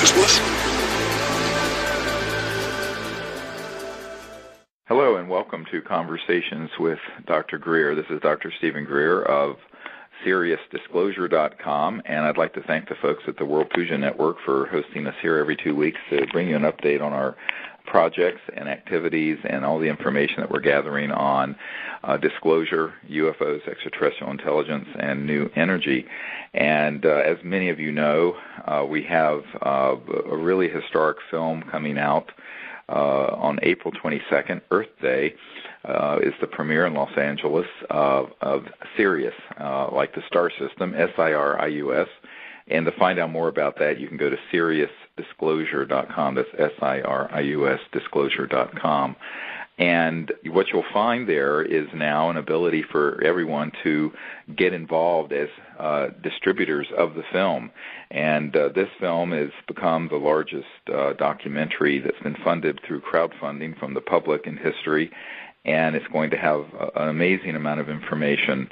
Disclose. Hello and welcome to Conversations with Dr. Greer. This is Dr. Stephen Greer of SiriusDisclosure.com, and I'd like to thank the folks at the World Puja Network for hosting us here every 2 weeks to bring you an update on our projects and activities and all the information that we're gathering on disclosure, UFOs, extraterrestrial intelligence, and new energy. And as many of you know, we have a really historic film coming out on April 22nd, Earth Day, is the premiere in Los Angeles of Sirius, like the star system, SIRIUS. And to find out more about that, you can go to SiriusDisclosure.com. That's SIRIUS Disclosure.com. And what you'll find there is now an ability for everyone to get involved as distributors of the film. And this film has become the largest documentary that's been funded through crowdfunding from the public in history. And it's going to have an amazing amount of information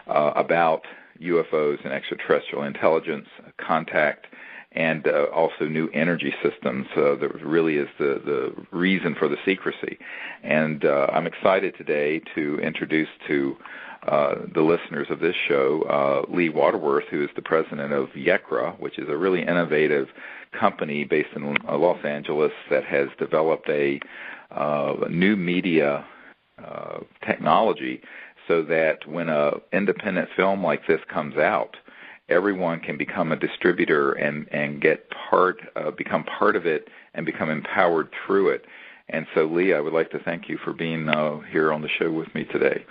about UFOs and extraterrestrial intelligence, contact, and also new energy systems. That really is the reason for the secrecy. And I'm excited today to introduce to the listeners of this show Lee Waterworth, who is the president of YECRA, which is a really innovative company based in Los Angeles that has developed a new media technology so that when an independent film like this comes out, everyone can become a distributor and get become part of it and become empowered through it. And so, Lee, I would like to thank you for being here on the show with me today.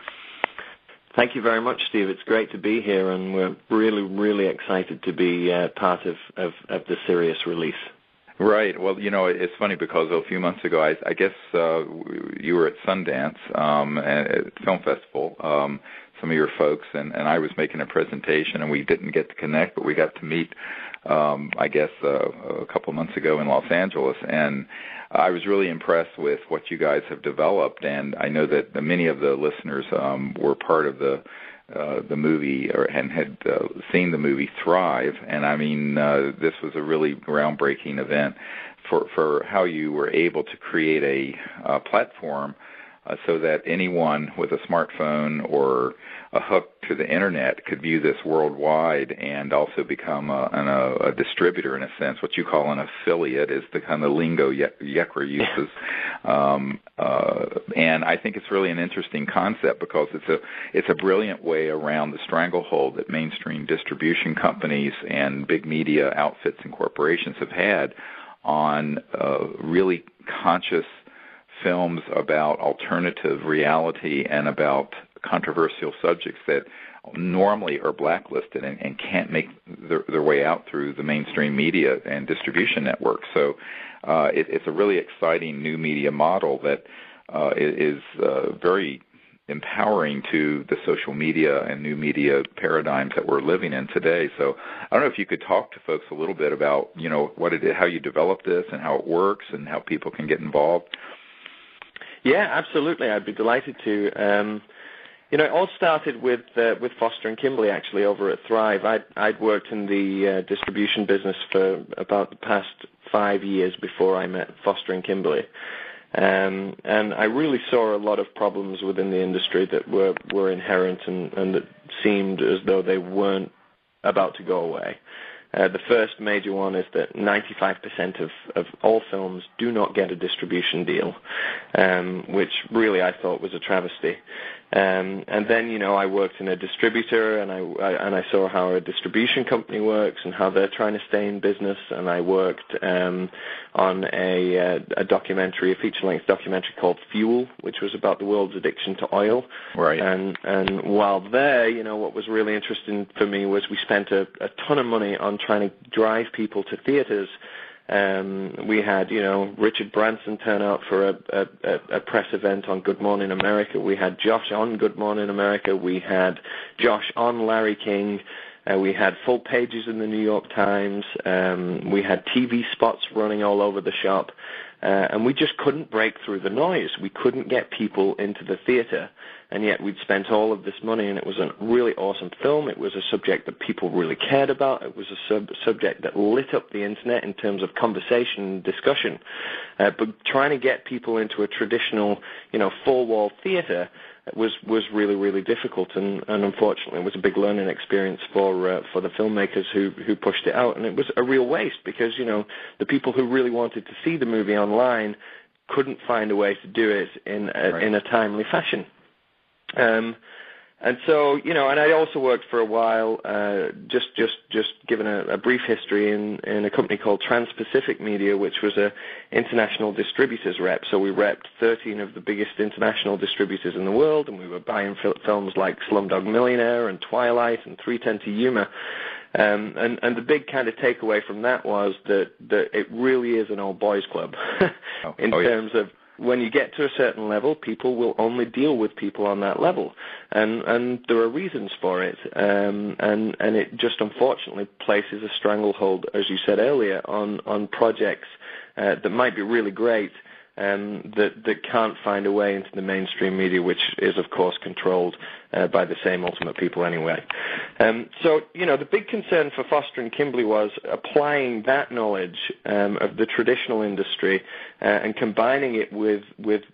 Thank you very much, Steve. It's great to be here, and we're really, really excited to be part of the Sirius release. Right. Well, you know, it's funny because a few months ago, I guess you were at Sundance at Film Festival, some of your folks, and I was making a presentation, and we didn't get to connect, but we got to meet, I guess, a couple of months ago in Los Angeles, and I was really impressed with what you guys have developed, and I know that many of the listeners were part of the movie and had seen the movie Thrive, and I mean, this was a really groundbreaking event for how you were able to create a platform so that anyone with a smartphone or a hook to the internet could view this worldwide and also become a distributor in a sense. What you call an affiliate is the kind of lingo YECRA uses. And I think it's really an interesting concept because it's a brilliant way around the stranglehold that mainstream distribution companies and big media outfits and corporations have had on really conscious films about alternative reality and about controversial subjects that normally are blacklisted and can't make their way out through the mainstream media and distribution networks. So it's a really exciting new media model that is very empowering to the social media and new media paradigms that we're living in today. So I don't know if you could talk to folks a little bit about, you know, what it is, how you developed this and how it works and how people can get involved. Yeah, absolutely. I'd be delighted to. You know, it all started with Foster and Kimberly, actually, over at Thrive. I'd worked in the distribution business for about the past 5 years before I met Foster and Kimberly. And I really saw a lot of problems within the industry that were inherent and that seemed as though they weren't about to go away. The first major one is that 95% of all films do not get a distribution deal, which really I thought was a travesty. And then, you know, I worked in a distributor, and I saw how a distribution company works and how they're trying to stay in business. And I worked on a documentary, a feature-length documentary called Fuel, which was about the world's addiction to oil. Right. And while there, you know, what was really interesting for me was we spent a ton of money on trying to drive people to theaters. We had, you know, Richard Branson turn out for a press event on Good Morning America. We had Josh on Good Morning America. We had Josh on Larry King. We had full pages in the New York Times. We had TV spots running all over the shop. And we just couldn't break through the noise. We couldn't get people into the theater. and yet we'd spent all of this money, and it was a really awesome film. It was a subject that people really cared about. It was a subject that lit up the internet in terms of conversation and discussion. But trying to get people into a traditional, four-wall theater was really, really difficult, and unfortunately it was a big learning experience for the filmmakers who pushed it out, and it was a real waste because, the people who really wanted to see the movie online couldn't find a way to do it in a timely fashion. And so, and I also worked for a while, just given a brief history in a company called Trans-Pacific Media, which was a international distributors rep. So we repped 13 of the biggest international distributors in the world, and we were buying films like Slumdog Millionaire and Twilight and 3:10 to Yuma. And the big kind of takeaway from that was that it really is an old boys club in terms of when you get to a certain level, people will only deal with people on that level, and there are reasons for it, and it just unfortunately places a stranglehold, as you said earlier, on projects that might be really great, that can't find a way into the mainstream media, which is, of course, controlled by the same ultimate people anyway. So, the big concern for Foster and Kimbley was applying that knowledge of the traditional industry and combining it with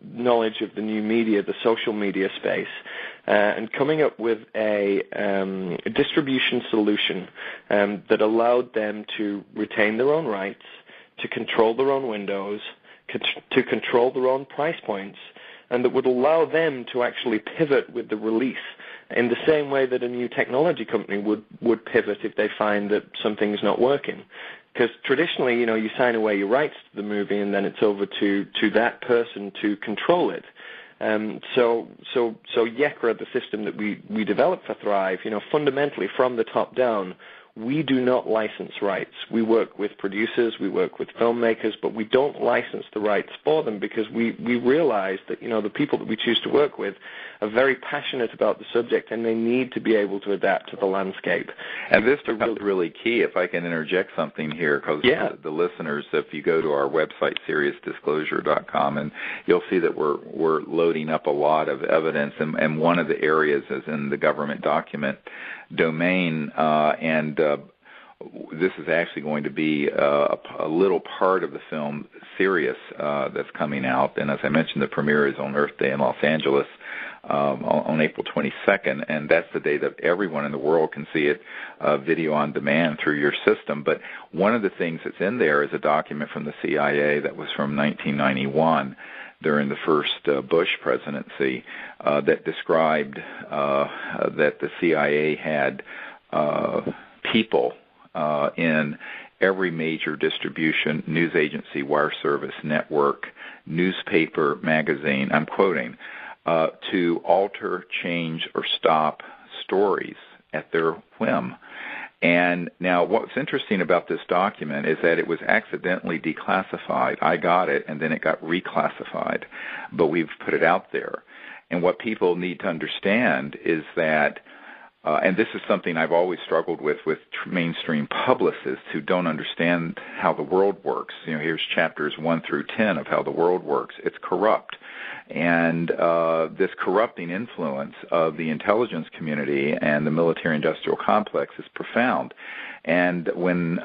knowledge of the new media, the social media space, and coming up with a distribution solution that allowed them to retain their own rights, to control their own windows, to control their own price points, and that would allow them to actually pivot with the release in the same way that a new technology company would pivot if they find that something's not working. Because traditionally, you sign away your rights to the movie and then it's over to that person to control it. So YECRA, the system that we developed for Thrive, fundamentally from the top down, we do not license rights. We work with producers, we work with filmmakers, but we don't license the rights for them because we realize that, the people that we choose to work with are very passionate about the subject and they need to be able to adapt to the landscape. And this becomes really key, if I can interject something here, because the listeners, if you go to our website, SiriusDisclosure.com, and you'll see that we're loading up a lot of evidence, and one of the areas is in the government document domain, and this is actually going to be a little part of the film Sirius that's coming out. And as I mentioned, the premiere is on Earth Day in Los Angeles on April 22nd, and that's the day that everyone in the world can see it video on demand through your system. But one of the things that's in there is a document from the CIA that was from 1991 during the first Bush presidency that described that the CIA had people in every major distribution, news agency, wire service, network, newspaper, magazine, I'm quoting, to alter, change, or stop stories at their whim. And now what's interesting about this document is that it was accidentally declassified. I got it, and then it got reclassified. But we've put it out there. And what people need to understand is that, and this is something I've always struggled with mainstream publicists who don't understand how the world works. Here's chapters 1 through 10 of how the world works. It's corrupt. And this corrupting influence of the intelligence community and the military-industrial complex is profound. And when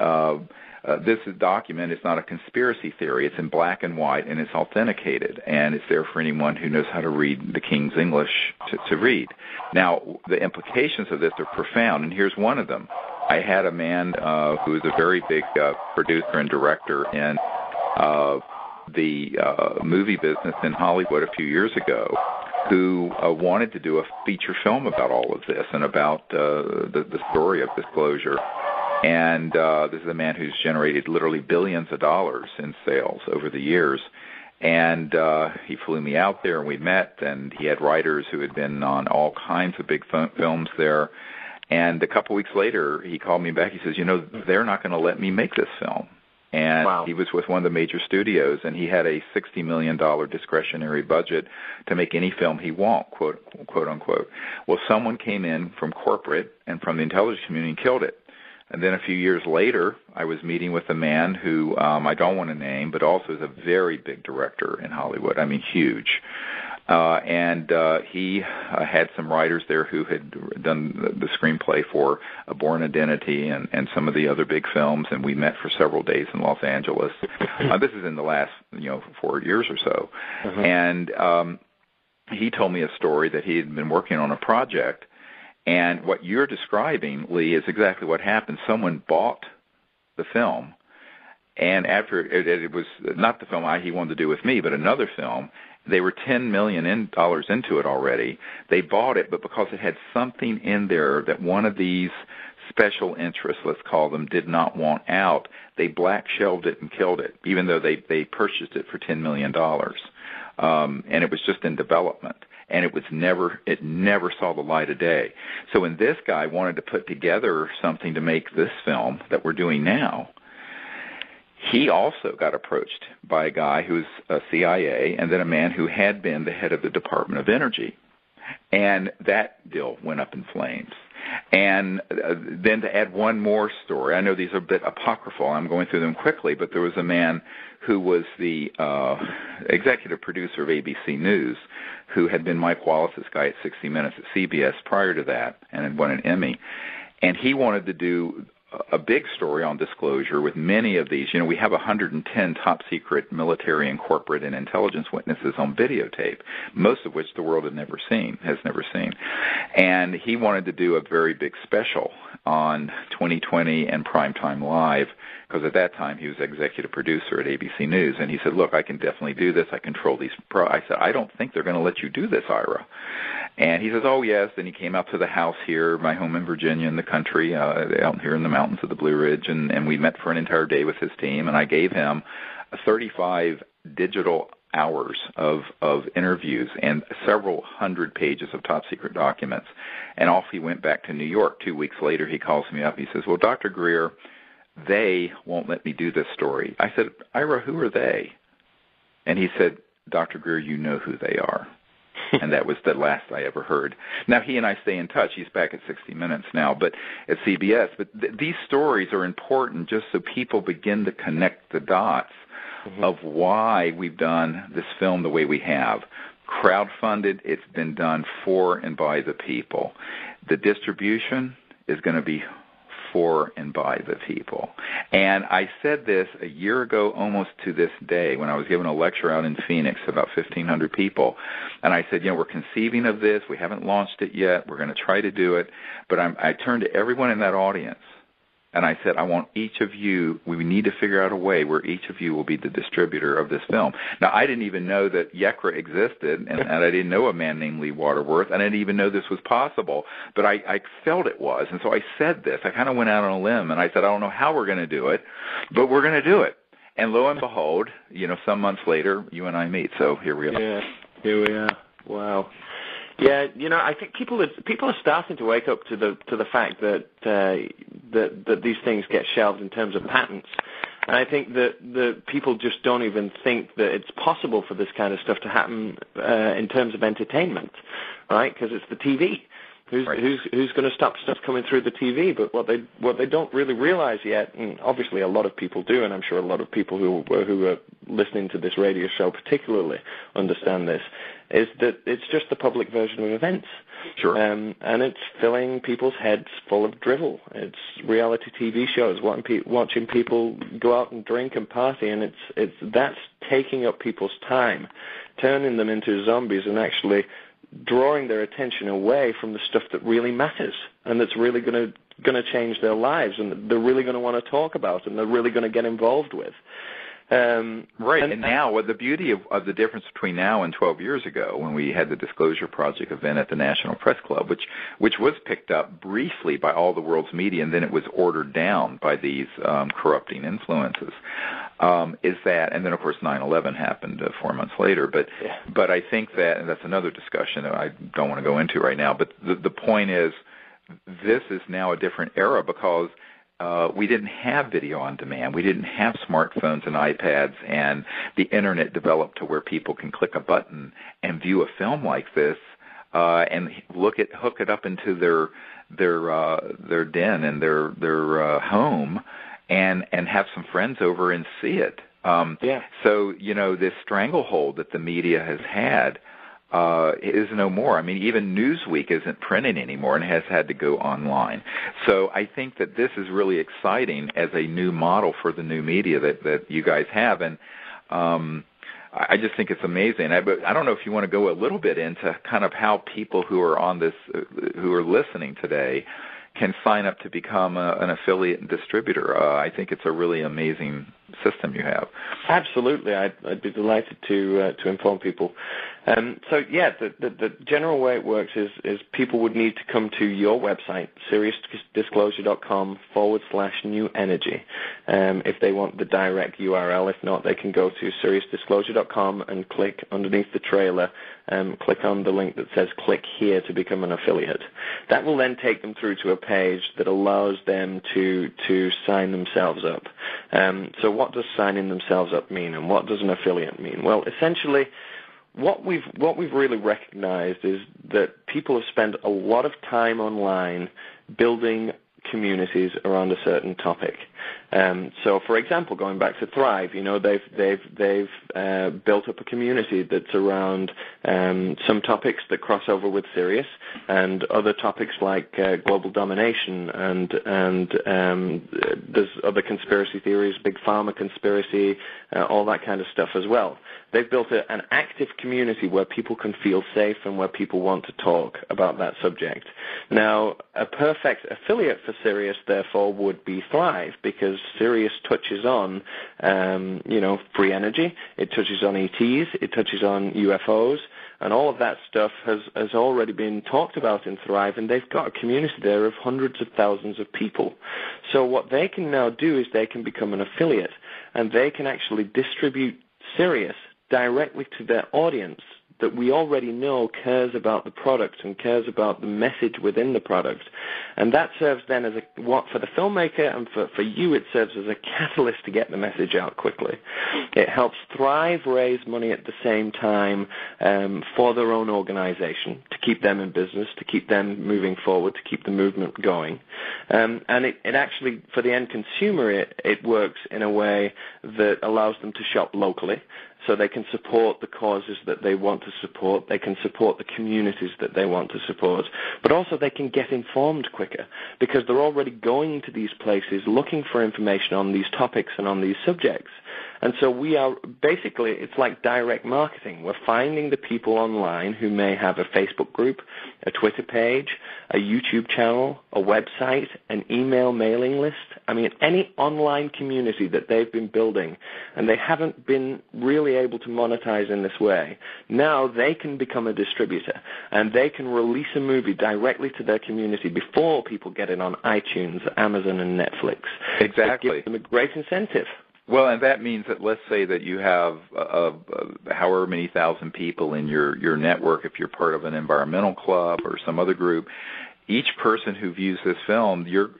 this document is not a conspiracy theory, it's in black and white, and it's authenticated, and it's there for anyone who knows how to read the King's English to read. Now, the implications of this are profound, and here's one of them. I had a man who is a very big producer and director in the movie business in Hollywood a few years ago, who wanted to do a feature film about all of this and about the story of disclosure. And this is a man who's generated literally billions of dollars in sales over the years. And he flew me out there, and we met, and he had writers who had been on all kinds of big films there. And a couple weeks later, he called me back. He says, they're not going to let me make this film. And he was with one of the major studios, and he had a $60 million discretionary budget to make any film he want, quote unquote. Well, someone came in from corporate and from the intelligence community and killed it. And then a few years later, I was meeting with a man who I don't want to name, but also is a very big director in Hollywood. I mean, huge. And he had some writers there who had done the screenplay for A Born Identity and some of the other big films, and we met for several days in Los Angeles. This is in the last 4 years or so. And he told me a story that he had been working on a project, and what you're describing, Lee, is exactly what happened. Someone bought the film, and after it was not the film he wanted to do with me, but another film. They were $10 million into it already. They bought it, but because it had something in there that one of these special interests, let's call them, did not want out, they black-shelved it and killed it, even though they purchased it for $10 million. And it was just in development. And it never saw the light of day. So when this guy wanted to put together something to make this film that we're doing now, he also got approached by a guy who's a CIA and then a man who had been the head of the Department of Energy. And that deal went up in flames. And then to add one more story, I know these are a bit apocryphal. I'm going through them quickly, but there was a man who was the executive producer of ABC News who had been Mike Wallace's guy at 60 Minutes at CBS prior to that and had won an Emmy. And he wanted to do a big story on disclosure with many of these. We have 110 top-secret military and corporate and intelligence witnesses on videotape, most of which the world has never seen. And he wanted to do a very big special on 2020 and Primetime Live, because at that time he was executive producer at ABC News. And he said, look, I can definitely do this. I control these. I said, I don't think they're going to let you do this, Ira. And he says, oh, yes. Then he came out to the house here, my home in Virginia in the country, out here in the mountains of the Blue Ridge, and we met for an entire day with his team, and I gave him 35 digital hours of interviews and several hundred pages of top-secret documents. And off he went back to New York. 2 weeks later, he calls me up. He says, well, Dr. Greer, they won't let me do this story. I said, Ira, who are they? And he said, Dr. Greer, you know who they are. And that was the last I ever heard. Now, he and I stay in touch. He's back at 60 Minutes now, but at CBS. But these stories are important just so people begin to connect the dots of why we've done this film the way we have. Crowdfunded, it's been done for and by the people. The distribution is going to be for and by the people. And I said this a year ago almost to this day when I was giving a lecture out in Phoenix to about 1,500 people. And I said, we're conceiving of this. We haven't launched it yet. We're going to try to do it. But I turned to everyone in that audience, and I said, I want each of you, we need to figure out a way where each of you will be the distributor of this film. Now, I didn't even know that YECRA existed, and I didn't know a man named Lee Waterworth, and I didn't even know this was possible, but I felt it was. And so I said this. I kind of went out on a limb, and I said, I don't know how we're going to do it, but we're going to do it. And lo and behold, some months later, you and I meet. So here we are. Yeah, here we are. Wow. Yeah, I think people are starting to wake up to the fact that that these things get shelved in terms of patents, and I think that people just don't even think that it's possible for this kind of stuff to happen in terms of entertainment, right? Because it's the TV. Who's going to stop stuff coming through the TV? But what they don't really realize yet, and obviously a lot of people do, and I'm sure a lot of people who are listening to this radio show particularly understand this, is that it's just the public version of events. Sure. And it's filling people's heads full of drivel. It's reality TV shows, watching people go out and drink and party, and that's taking up people's time, turning them into zombies, and actually drawing their attention away from the stuff that really matters and that's really going to change their lives and they're really going to want to talk about and they're really going to get involved with. Right. And now, what the beauty of the difference between now and 12 years ago, when we had the Disclosure Project event at the National Press Club, which was picked up briefly by all the world's media, and then it was ordered down by these corrupting influences, is that, and then of course 9/11 happened 4 months later. But I think that, and that's another discussion that I don't want to go into right now. But the point is, this is now a different era because we didn't have video on demand. We didn't have smartphones and iPads, and the internet developed to where people can click a button and view a film like this and hook it up into their den and their home and have some friends over and see it. So this stranglehold that the media has had is no more. I mean, even Newsweek isn't printing anymore and has had to go online. So I think that this is really exciting as a new model for the new media that you guys have. And I just think it's amazing. But I don't know if you want to go a little bit into kind of how people who are on this, who are listening today, can sign up to become an affiliate and distributor. I think it's a really amazing system you have. Absolutely, I'd be delighted to inform people. The general way it works is people would need to come to your website, SiriusDisclosure.com/new energy, if they want the direct URL. If not, they can go to SiriusDisclosure.com and click underneath the trailer, click on the link that says click here to become an affiliate. That will then take them through to a page that allows them to sign themselves up. So what does signing themselves up mean, and what does an affiliate mean? Well, essentially, what we've really recognized is that people have spent a lot of time online building communities around a certain topic. So, for example, going back to Thrive, they've built up a community that's around some topics that cross over with Sirius, and other topics like global domination, and there's other conspiracy theories, big pharma conspiracy, all that kind of stuff as well. They've built an active community where people can feel safe and where people want to talk about that subject. Now, a perfect affiliate for Sirius, therefore, would be Thrive, because Sirius touches on, free energy, it touches on ETs, it touches on UFOs, and all of that stuff has already been talked about in Thrive, and they've got a community there of hundreds of thousands of people. So what they can now do is they can become an affiliate, and they can actually distribute Sirius directly to their audience that we already know cares about the product and cares about the message within the product. And that serves then as for the filmmaker and for you, it serves as a catalyst to get the message out quickly. It helps Thrive raise money at the same time for their own organization, to keep them in business, to keep them moving forward, to keep the movement going. And it actually, for the end consumer, it works in a way that allows them to shop locally, so they can support the causes that they want to support, they can support the communities that they want to support, but also they can get informed quicker because they're already going to these places looking for information on these topics and on these subjects. And so we are basically, it's like direct marketing. We're finding the people online who may have a Facebook group, a Twitter page, a YouTube channel, a website, an email mailing list. I mean, any online community that they've been building and they haven't been really able to monetize in this way. Now they can become a distributor and they can release a movie directly to their community before people get it on iTunes, Amazon, and Netflix. Exactly. It gives them a great incentive. Well, and that means that let's say that you have however many thousand people in your network, if you're part of an environmental club or some other group, each person who views this film, your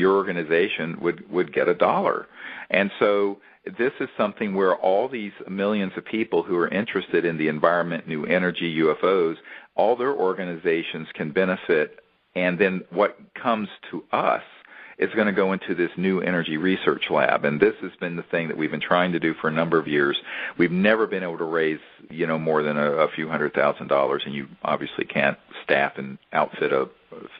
organization would get $1. And so this is something where all these millions of people who are interested in the environment, new energy, UFOs, all their organizations can benefit, and then what comes to us is going to go into this new energy research lab, and this has been the thing that we've been trying to do for a number of years. We've never been able to raise, more than a few $100,000, and you obviously can't staff and outfit a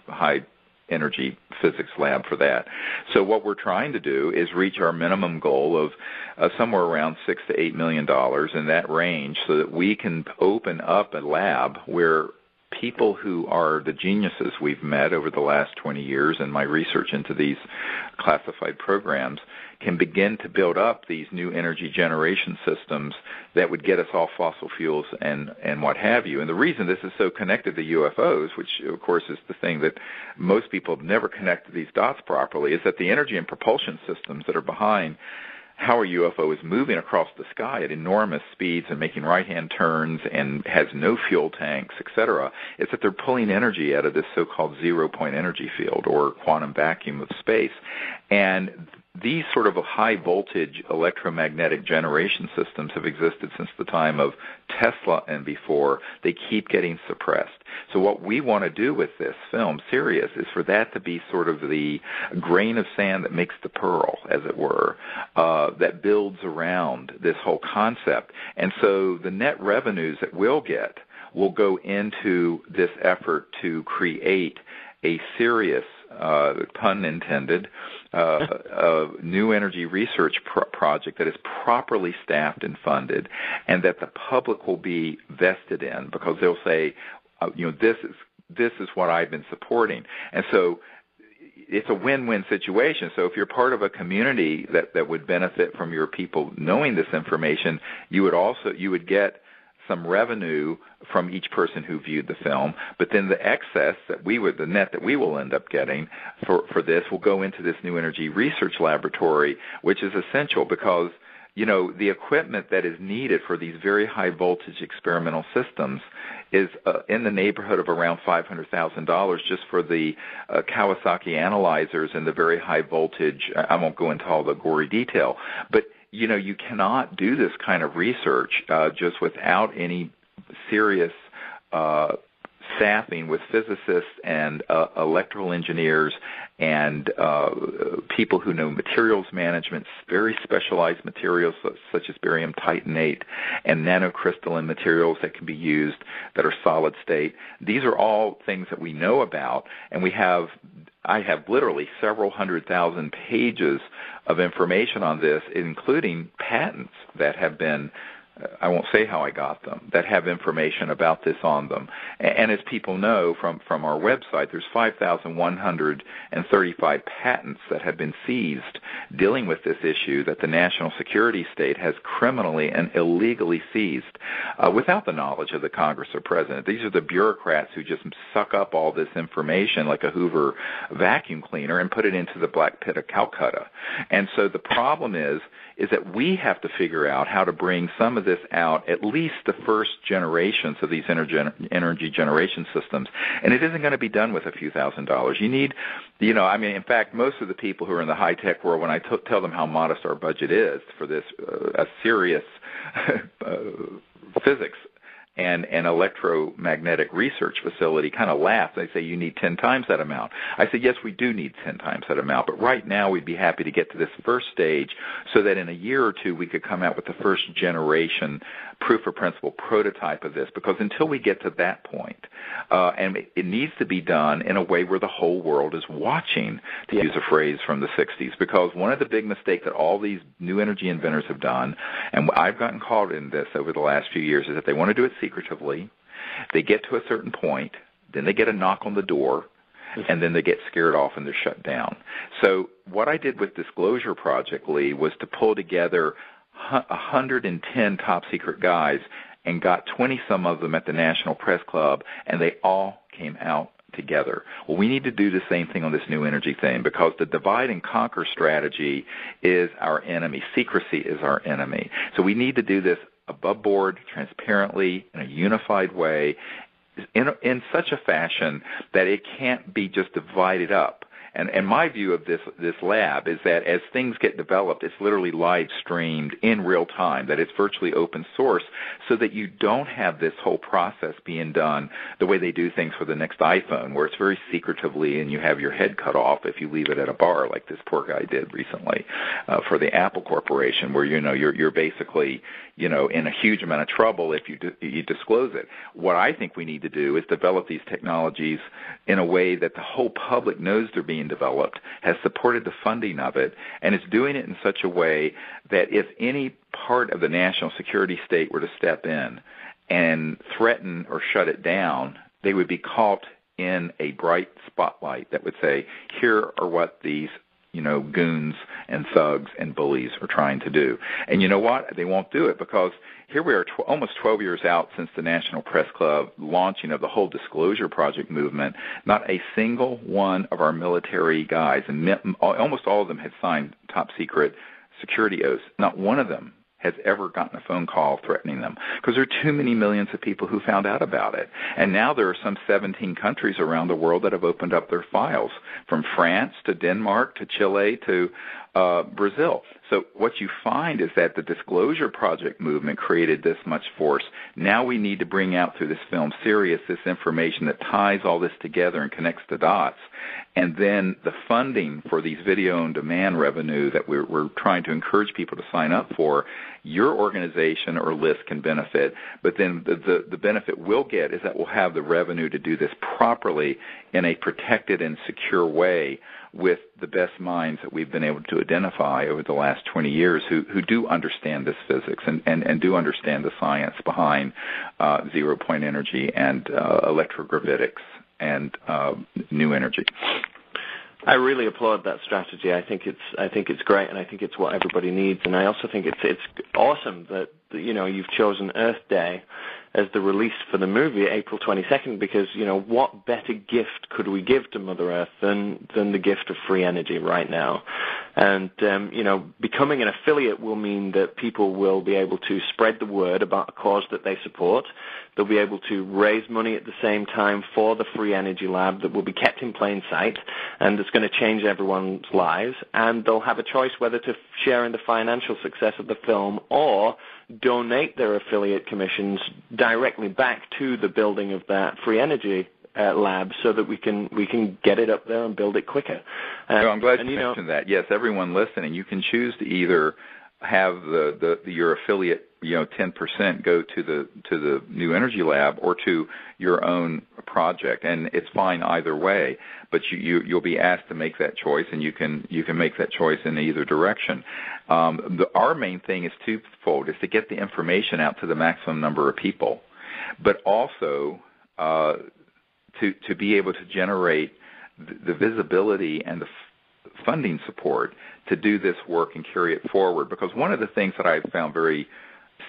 high energy physics lab for that. So what we're trying to do is reach our minimum goal of somewhere around $6 to $8 million in that range, so that we can open up a lab where people who are the geniuses we've met over the last 20 years in my research into these classified programs can begin to build up these new energy generation systems that would get us off fossil fuels and what have you. And the reason this is so connected to UFOs, which of course is the thing that most people have never connected these dots properly, is that the energy and propulsion systems that are behind how a UFO is moving across the sky at enormous speeds and making right-hand turns and has no fuel tanks, etc., is that they're pulling energy out of this so-called zero-point energy field or quantum vacuum of space. And these sort of high-voltage electromagnetic generation systems have existed since the time of Tesla and before. They keep getting suppressed. So what we want to do with this film, Sirius, is for that to be sort of the grain of sand that makes the pearl, as it were, that builds around this whole concept. And so the net revenues that we'll get will go into this effort to create a serious, pun intended, new energy research project that is properly staffed and funded, and that the public will be vested in, because they'll say, this is what I've been supporting. And so it's a win-win situation. So if you're part of a community that would benefit from your people knowing this information, you would get some revenue from each person who viewed the film, but then the excess the net that we will end up getting for this will go into this new energy research laboratory, which is essential because, the equipment that is needed for these very high voltage experimental systems is in the neighborhood of around $500,000 just for the Kawasaki analyzers and the very high voltage. I won't go into all the gory detail, but you cannot do this kind of research just without any serious staffing with physicists and electrical engineers and people who know materials management, very specialized materials such as barium titanate and nanocrystalline materials that can be used that are solid state. These are all things that we know about, and I have literally several 100,000 pages of information on this, including patents that have been, I won't say how I got them, that have information about this on them. And as people know from our website, there's 5,135 patents that have been seized dealing with this issue that the national security state has criminally and illegally seized without the knowledge of the Congress or President. These are the bureaucrats who just suck up all this information like a Hoover vacuum cleaner and put it into the black pit of Calcutta. And so the problem is that we have to figure out how to bring some of this out, at least the first generations of these energy generation systems. And it isn't going to be done with a few $1,000s. You need, in fact, most of the people who are in the high-tech world, when I tell them how modest our budget is for this, a serious physics and an electromagnetic research facility, kind of laugh. They say, you need 10 times that amount. I say, yes, we do need 10 times that amount, but right now we'd be happy to get to this first stage so that in a year or two we could come out with the first generation proof of principle prototype of this, because until we get to that point, and it needs to be done in a way where the whole world is watching, to use a phrase from the 60s, because one of the big mistakes that all these new energy inventors have done, and I've gotten caught in this over the last few years, is that they want to do it secretively. They get to a certain point, then they get a knock on the door, and then they get scared off and they're shut down. So what I did with Disclosure Project, Lee, was to pull together 110 top secret guys and got 20-some of them at the National Press Club, and they all came out together. Well, we need to do the same thing on this new energy thing, because the divide and conquer strategy is our enemy. Secrecy is our enemy. So we need to do this above board, transparently, in a unified way, in such a fashion that it can't be just divided up. And my view of this lab is that as things get developed, it's literally live streamed in real time, that it's virtually open source, so that you don't have this whole process being done the way they do things for the next iPhone, where it's very secretively and you have your head cut off if you leave it at a bar, like this poor guy did recently for the Apple Corporation, where you're basically in a huge amount of trouble if you disclose it. What I think we need to do is develop these technologies in a way that the whole public knows they're being developed, has supported the funding of it, and is doing it in such a way that if any part of the national security state were to step in and threaten or shut it down, they would be caught in a bright spotlight that would say, here are what these goons and thugs and bullies are trying to do. And you know what? They won't do it, because here we are almost 12 years out since the National Press Club launching of the whole Disclosure Project movement. Not a single one of our military guys, and almost all of them had signed top secret security oaths. Not one of them has ever gotten a phone call threatening them, because there are too many millions of people who found out about it. And now there are some 17 countries around the world that have opened up their files, from France to Denmark to Chile to Brazil. So what you find is that the Disclosure Project movement created this much force. Now we need to bring out through this film Sirius this information that ties all this together and connects the dots. And then the funding for these video-on-demand revenue that we're trying to encourage people to sign up for, your organization or list can benefit, but then the benefit we'll get is that we'll have the revenue to do this properly in a protected and secure way with the best minds that we've been able to identify over the last 20 years who do understand this physics and do understand the science behind zero-point energy and electrogravitics and new energy. I really applaud that strategy. I think it's great, and I think it's what everybody needs. And I also think it's awesome that you've chosen Earth Day as the release for the movie, April 22nd, because what better gift could we give to Mother Earth than the gift of free energy right now? And becoming an affiliate will mean that people will be able to spread the word about a cause that they support. They'll be able to raise money at the same time for the free energy lab that will be kept in plain sight and that's going to change everyone's lives. And they'll have a choice whether to share in the financial success of the film or donate their affiliate commissions directly back to the building of that free energy lab so that we can get it up there and build it quicker. I'm glad you mentioned that. Yes, everyone listening, you can choose to either have your affiliate 10% go to the new energy lab or to your own project, and it's fine either way. But you'll be asked to make that choice, and you can make that choice in either direction. Our main thing is twofold: is to get the information out to the maximum number of people, but also to be able to generate the visibility and the funding support to do this work and carry it forward. Because one of the things that I've found very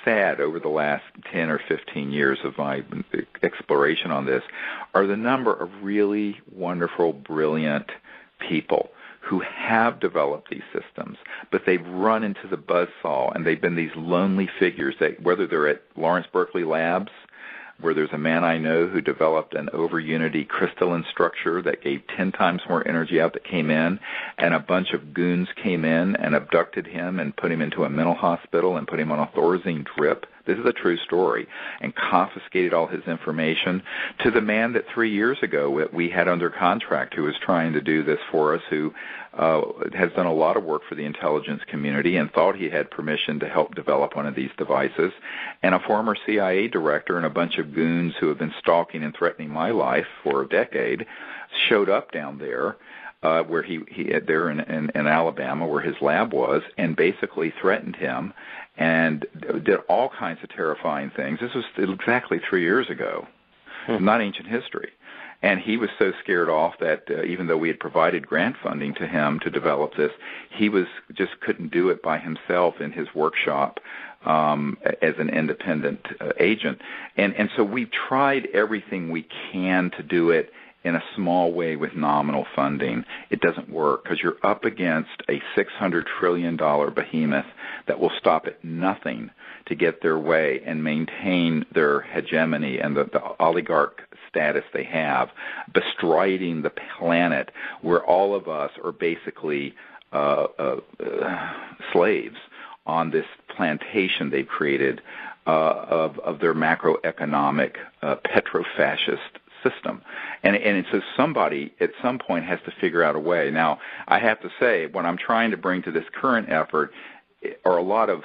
sad over the last 10 or 15 years of my exploration on this are the number of really wonderful, brilliant people who have developed these systems, but they've run into the buzzsaw, and they've been these lonely figures, that whether they're at Lawrence Berkeley Labs, where there's a man I know who developed an over-unity crystalline structure that gave 10 times more energy out that came in, and a bunch of goons came in and abducted him and put him into a mental hospital and put him on a Thorazine drip. This is a true story, and confiscated all his information, to the man that 3 years ago we had under contract who was trying to do this for us, who has done a lot of work for the intelligence community and thought he had permission to help develop one of these devices, and a former CIA director and a bunch of goons who have been stalking and threatening my life for a decade showed up down there where he there in Alabama, where his lab was, and basically threatened him and did all kinds of terrifying things. This was exactly 3 years ago, not ancient history. And he was so scared off that even though we had provided grant funding to him to develop this, he just couldn't do it by himself in his workshop as an independent agent. And so we've tried everything we can to do it in a small way with nominal funding. It doesn't work because you're up against a $600 trillion behemoth that will stop at nothing to get their way and maintain their hegemony and the oligarch status they have, bestriding the planet where all of us are basically slaves on this plantation they've created of their macroeconomic petrofascist system. And so somebody at some point has to figure out a way. Now, I have to say, what I'm trying to bring to this current effort are a lot of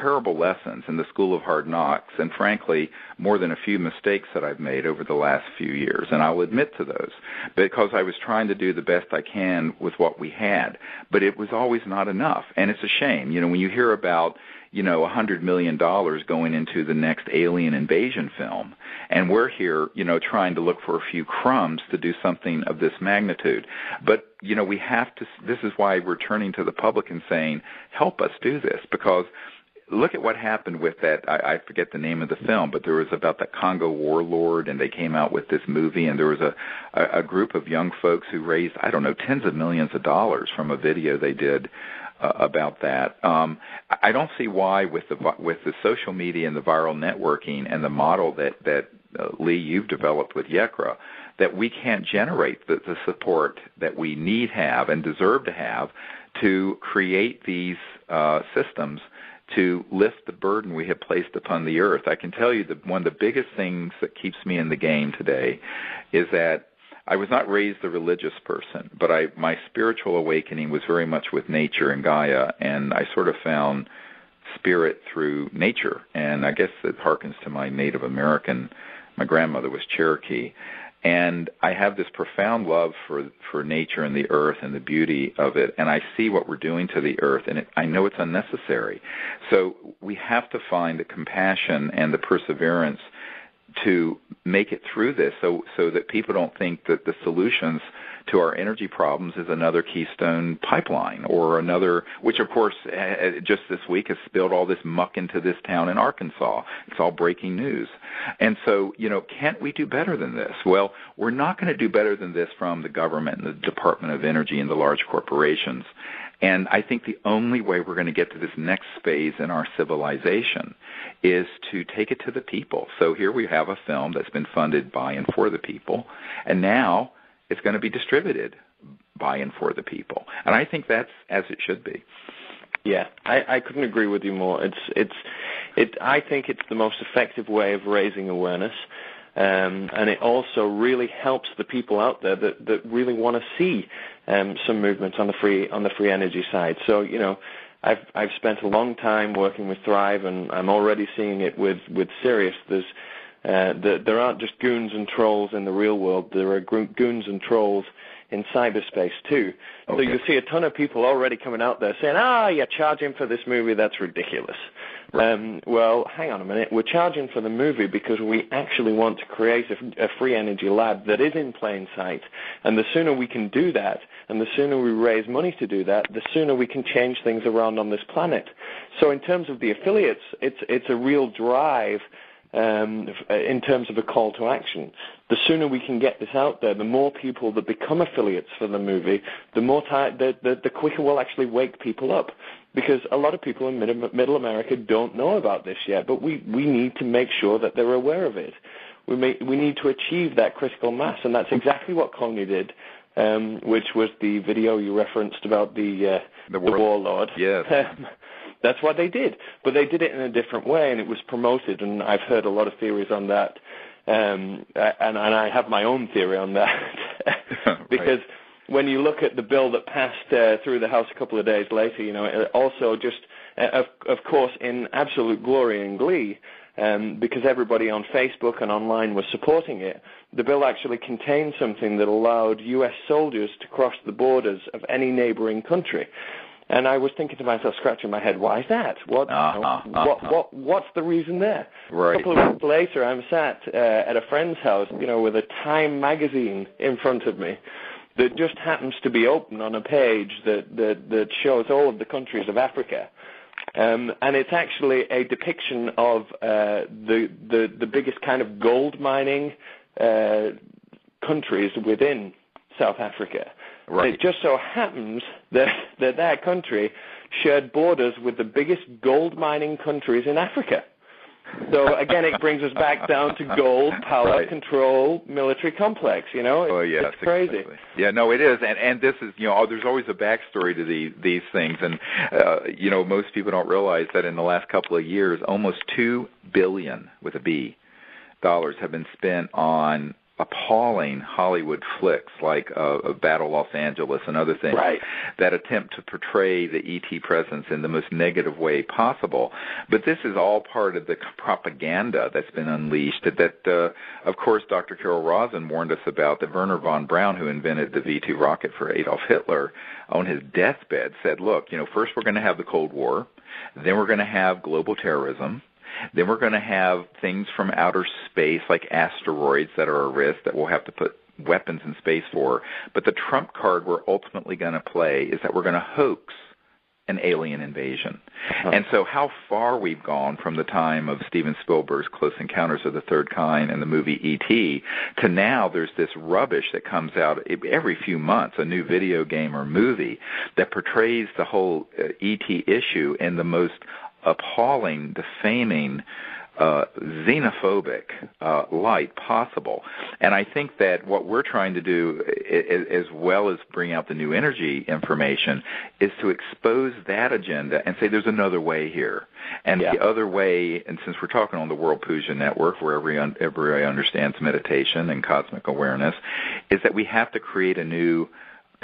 terrible lessons in the School of Hard Knocks, and frankly, more than a few mistakes that I've made over the last few years, and I'll admit to those, because I was trying to do the best I can with what we had, but it was always not enough, and it's a shame. When you hear about $100 million going into the next alien invasion film, and we're here, trying to look for a few crumbs to do something of this magnitude. But, we have to, this is why we're turning to the public and saying, help us do this, because look at what happened with that, I forget the name of the film, but there was about that Congo warlord, and they came out with this movie, and there was a group of young folks who raised, tens of millions of dollars from a video they did about that. I don't see why with the social media and the viral networking and the model that Lee, you've developed with YECRA, that we can't generate the support that we need have and deserve to have to create these systems to lift the burden we have placed upon the earth. I can tell you that one of the biggest things that keeps me in the game today is that I was not raised a religious person, but my spiritual awakening was very much with nature and Gaia, and I sort of found spirit through nature. And I guess it harkens to my Native American. My grandmother was Cherokee. And I have this profound love for nature and the earth and the beauty of it, and I see what we're doing to the earth, and I know it's unnecessary. So we have to find the compassion and the perseverance to make it through this so that people don't think that the solutions to our energy problems is another Keystone pipeline or another, which of course just this week has spilled all this muck into this town in Arkansas. It's all breaking news. And so, can't we do better than this? Well, we're not going to do better than this from the government and the Department of Energy and the large corporations. And I think the only way we're going to get to this next phase in our civilization is to take it to the people. So here we have a film that's been funded by and for the people, and now it's going to be distributed by and for the people. And I think that's as it should be. Yeah, I couldn't agree with you more. I think it's the most effective way of raising awareness. And it also really helps the people out there that really want to see some movement on the free energy side. So, I've spent a long time working with Thrive, and I'm already seeing it with Sirius. There aren't just goons and trolls in the real world. There are goons and trolls in cyberspace too. Okay. So you see a ton of people already coming out there saying, you're charging for this movie, that's ridiculous. Well, hang on a minute. We're charging for the movie because we actually want to create a free energy lab that is in plain sight. And the sooner we can do that, and the sooner we raise money to do that, the sooner we can change things around on this planet. So in terms of the affiliates, it's a real drive in terms of a call to action. The sooner we can get this out there, the more people that become affiliates for the movie, the quicker we'll actually wake people up. Because a lot of people in Middle America don't know about this yet, but we need to make sure that they're aware of it. We need to achieve that critical mass, and that's exactly what Coney did, which was the video you referenced about the warlord. Yes. That's what they did, but they did it in a different way, and it was promoted, and I've heard a lot of theories on that, and I have my own theory on that, because when you look at the bill that passed through the House a couple of days later, it also just, of course, in absolute glory and glee, because everybody on Facebook and online was supporting it, the bill actually contained something that allowed U.S. soldiers to cross the borders of any neighboring country. And I was thinking to myself, scratching my head, why is that? What's the reason there? Right. A couple of weeks later, I'm sat at a friend's house, with a Time magazine in front of me that just happens to be open on a page that shows all of the countries of Africa. And it's actually a depiction of the biggest kind of gold mining countries within South Africa. Right. It just so happens that country shared borders with the biggest gold mining countries in Africa. So again, it brings us back down to gold, power, control, military complex. It's crazy. Exactly. Yeah, no, it is, and this is, there's always a backstory to these things, and most people don't realize that in the last couple of years, almost $2 billion with a B dollars have been spent on appalling Hollywood flicks like Battle Los Angeles and other things that attempt to portray the ET presence in the most negative way possible. But this is all part of the propaganda that's been unleashed that of course, Dr. Carol Rosin warned us about, that Werner von Braun, who invented the V-2 rocket for Adolf Hitler, on his deathbed said, look, first we're going to have the Cold War, then we're going to have global terrorism, then we're going to have things from outer space like asteroids that are a risk that we'll have to put weapons in space for. But the trump card we're ultimately going to play is that we're going to hoax an alien invasion. And so how far we've gone from the time of Steven Spielberg's Close Encounters of the Third Kind and the movie E.T. to now there's this rubbish that comes out every few months, a new video game or movie that portrays the whole E.T. issue in the most appalling, defaming, xenophobic light possible. And I think that what we're trying to do, as well as bring out the new energy information, is to expose that agenda and say there's another way here. And the other way, and since we're talking on the World Puja Network, where everybody understands meditation and cosmic awareness, is that we have to create a new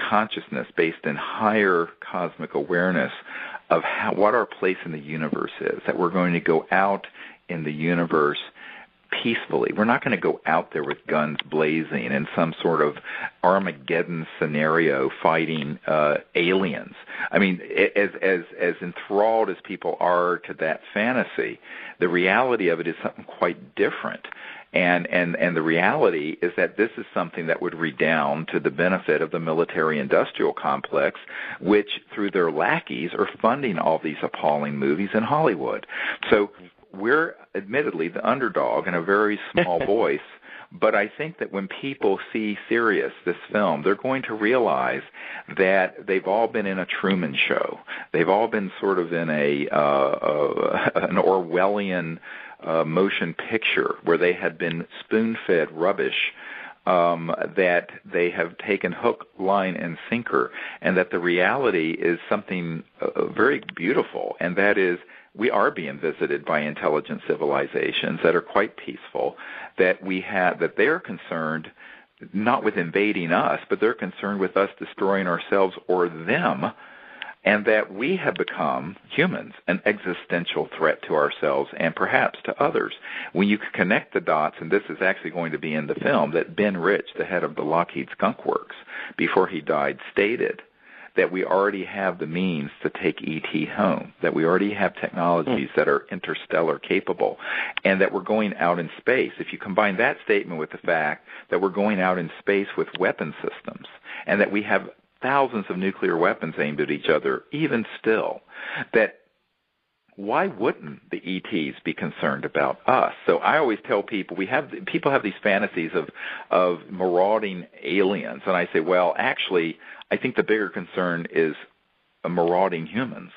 consciousness based in higher cosmic awareness of what our place in the universe is, that we're going to go out in the universe peacefully. We're not going to go out there with guns blazing in some sort of Armageddon scenario fighting aliens. I mean, as enthralled as people are to that fantasy, the reality of it is something quite different. And the reality is that this is something that would redound to the benefit of the military-industrial complex, which, through their lackeys, are funding all these appalling movies in Hollywood. So we're admittedly the underdog in a very small voice, but I think that when people see Sirius, this film, they're going to realize that they've all been in a Truman Show. They've all been sort of in an Orwellian motion picture where they had been spoon-fed rubbish that they have taken hook, line, and sinker, and that the reality is something very beautiful, and that is we are being visited by intelligent civilizations that are quite peaceful, that they're concerned not with invading us, but they're concerned with us destroying ourselves or them, and that we have become, humans, an existential threat to ourselves and perhaps to others. When you connect the dots, and this is actually going to be in the film, that Ben Rich, the head of the Lockheed Skunk Works, before he died, stated that we already have the means to take ET home, that we already have technologies that are interstellar capable, and that we're going out in space. If you combine that statement with the fact that we're going out in space with weapon systems, and that we have thousands of nuclear weapons aimed at each other, even still, that why wouldn't the ETs be concerned about us? So I always tell people, people have these fantasies of marauding aliens, and I say, well, actually, I think the bigger concern is marauding humans,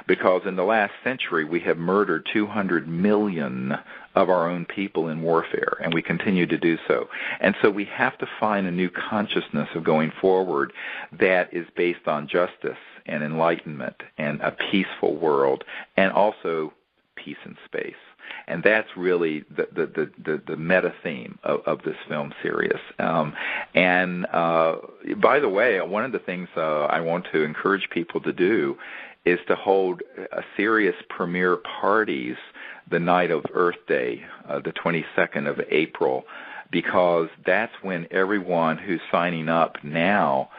because in the last century we have murdered 200 million of our own people in warfare, and we continue to do so. And so we have to find a new consciousness of going forward that is based on justice and enlightenment and a peaceful world, and also peace in space. And that's really the meta theme of this film, Sirius. And by the way, one of the things I want to encourage people to do is to hold a Sirius premiere parties the night of Earth Day, the 22nd of April, because that's when everyone who's signing up now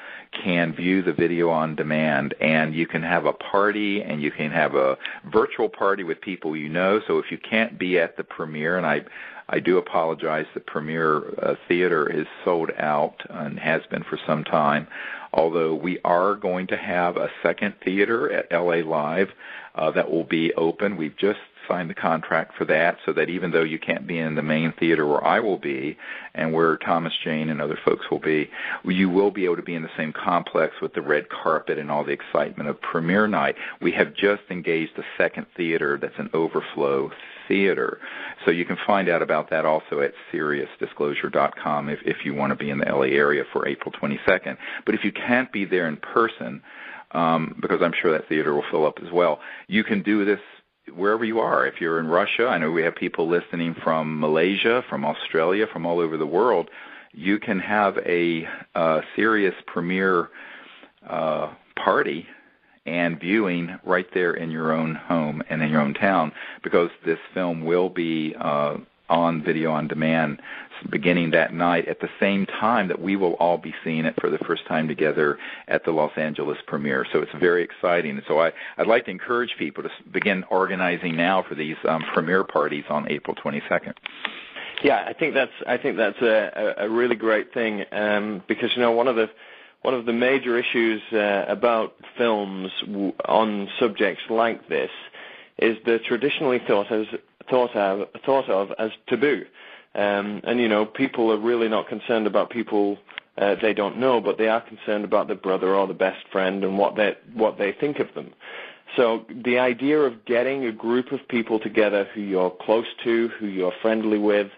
can view the video on demand, and you can have a party, and you can have a virtual party with people you know. So if you can't be at the premiere, and I do apologize, the premiere theater is sold out and has been for some time, although we are going to have a second theater at LA Live that will be open. We've just signed the contract for that, so that even though you can't be in the main theater where I will be and where Thomas Jane and other folks will be, you will be able to be in the same complex with the red carpet and all the excitement of premiere night. We have just engaged a second theater that's an overflow theater. So you can find out about that also at SiriusDisclosure.com if you want to be in the LA area for April 22nd. But if you can't be there in person, because I'm sure that theater will fill up as well, you can do this wherever you are. If you're in Russia, I know we have people listening from Malaysia, from Australia, from all over the world. You can have a Sirius premiere party and viewing right there in your own home and in your own town, because this film will be on video on demand beginning that night at the same time that we will all be seeing it for the first time together at the Los Angeles premiere. So it's very exciting. So I'd like to encourage people to begin organizing now for these premiere parties on April 22nd. Yeah, I think that's a really great thing, because one of the major issues about films on subjects like this is they're traditionally thought of as taboo. And people are really not concerned about people they don't know, but they are concerned about their brother or the best friend and what they think of them. So the idea of getting a group of people together who you're close to, who you're friendly with,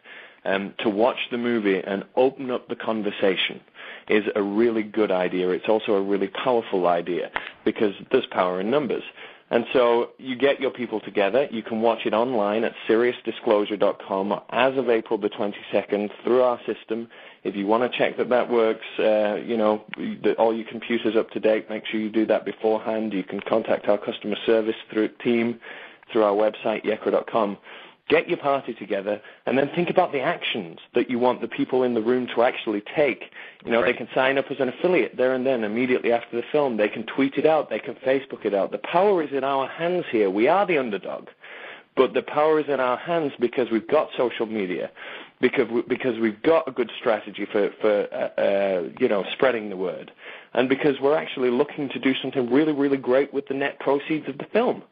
to watch the movie and open up the conversation is a really good idea. It's also a really powerful idea because there's power in numbers. And so you get your people together. You can watch it online at SiriusDisclosure.com as of April the 22nd through our system. If you want to check that works, all your computers up to date, make sure you do that beforehand. You can contact our customer service team through our website, yekra.com. Get your party together, and then think about the actions that you want the people in the room to actually take. They can sign up as an affiliate there and then, immediately after the film. They can tweet it out. They can Facebook it out. The power is in our hands here. We are the underdog, but the power is in our hands because we've got social media, because we've got a good strategy for spreading the word, and because we're actually looking to do something really, really great with the net proceeds of the film.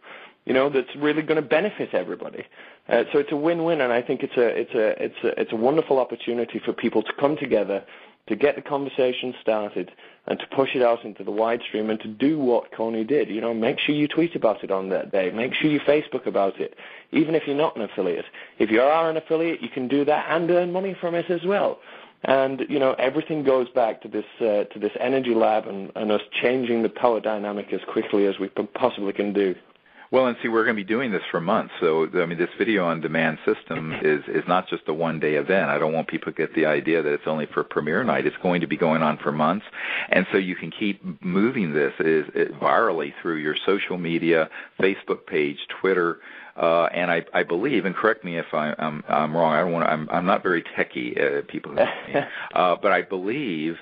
That's really going to benefit everybody. So it's a win-win, and I think it's a wonderful opportunity for people to come together, to get the conversation started, and to push it out into the wide stream, and to do what Coney did. Make sure you tweet about it on that day. Make sure you Facebook about it, even if you're not an affiliate. If you are an affiliate, you can do that and earn money from it as well. And everything goes back to this energy lab and us changing the power dynamic as quickly as we possibly can do. Well, and see, we're going to be doing this for months. So, this video-on-demand system is not just a one-day event. I don't want people to get the idea that it's only for premiere night. It's going to be going on for months. And so you can keep moving this virally through your social media, Facebook page, Twitter, and I believe, and correct me if I'm wrong. I'm not very techie, people, but I believe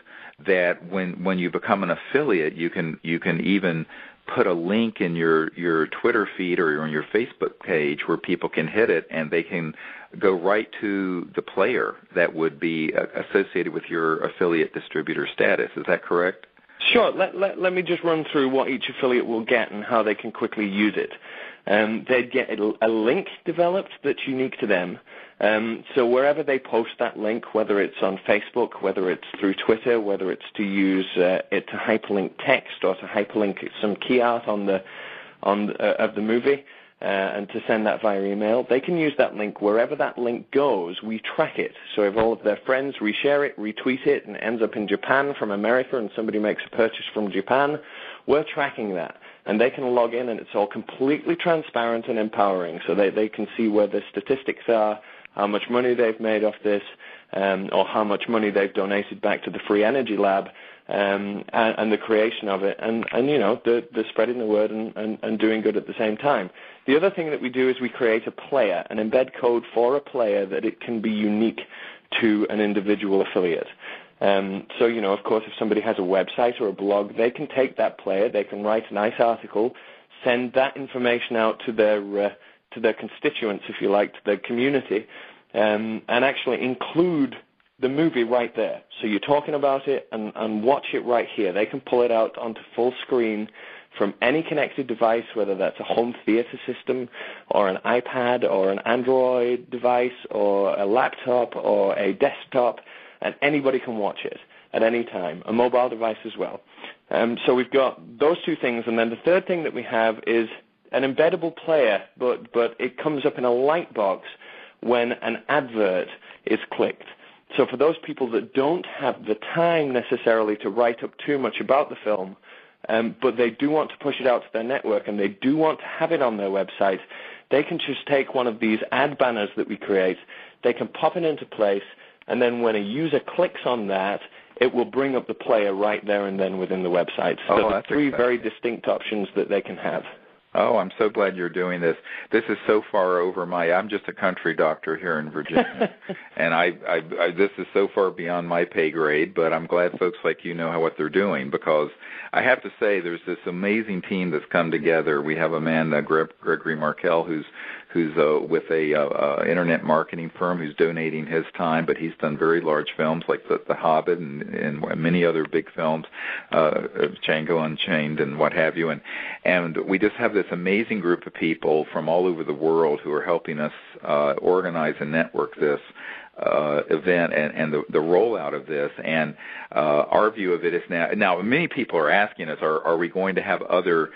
that when you become an affiliate, you can even put a link in your Twitter feed or on your Facebook page where people can hit it and they can go right to the player that would be associated with your affiliate distributor status. Is that correct? Sure. Let me just run through what each affiliate will get and how they can quickly use it. They'd get a link developed that's unique to them. So wherever they post that link, whether it's on Facebook, whether it's through Twitter, whether it's to use it to hyperlink text or to hyperlink some key art of the movie, and to send that via email, they can use that link. Wherever that link goes, we track it. So if all of their friends reshare it, retweet it, and it ends up in Japan from America, and somebody makes a purchase from Japan, we're tracking that. And they can log in, and it's all completely transparent and empowering. So they can see where the statistics are, how much money they've made off this, or how much money they've donated back to the Free Energy Lab, and the creation of it, and the spreading the word and doing good at the same time. The other thing that we do is we create a player, an embed code for a player that it can be unique to an individual affiliate. So, of course, if somebody has a website or a blog, they can take that player, they can write a nice article, send that information out to their constituents, if you like, to their community, and actually include the movie right there. So you're talking about it and watch it right here. They can pull it out onto full screen from any connected device, whether that's a home theater system or an iPad or an Android device or a laptop or a desktop, and anybody can watch it at any time, a mobile device as well. So we've got those two things, and then the third thing that we have is an embeddable player, but it comes up in a light box when an advert is clicked. So for those people that don't have the time necessarily to write up too much about the film, but they do want to push it out to their network and they do want to have it on their website, they can just take one of these ad banners that we create, they can pop it into place, and then when a user clicks on that, it will bring up the player right there and then within the website. So there's three very distinct options that they can have. Oh, I'm so glad you're doing this. This is so far over I'm just a country doctor here in Virginia, and I this is so far beyond my pay grade, but I'm glad folks like you know what they're doing, because I have to say there's this amazing team that's come together. We have a man, Gregory Markell, who's with a internet marketing firm, who's donating his time, but he's done very large films like The Hobbit and many other big films, Django Unchained and what have you, and we just have this amazing group of people from all over the world who are helping us organize and network this event and the rollout of this. And our view of it is now many people are asking us, are we going to have other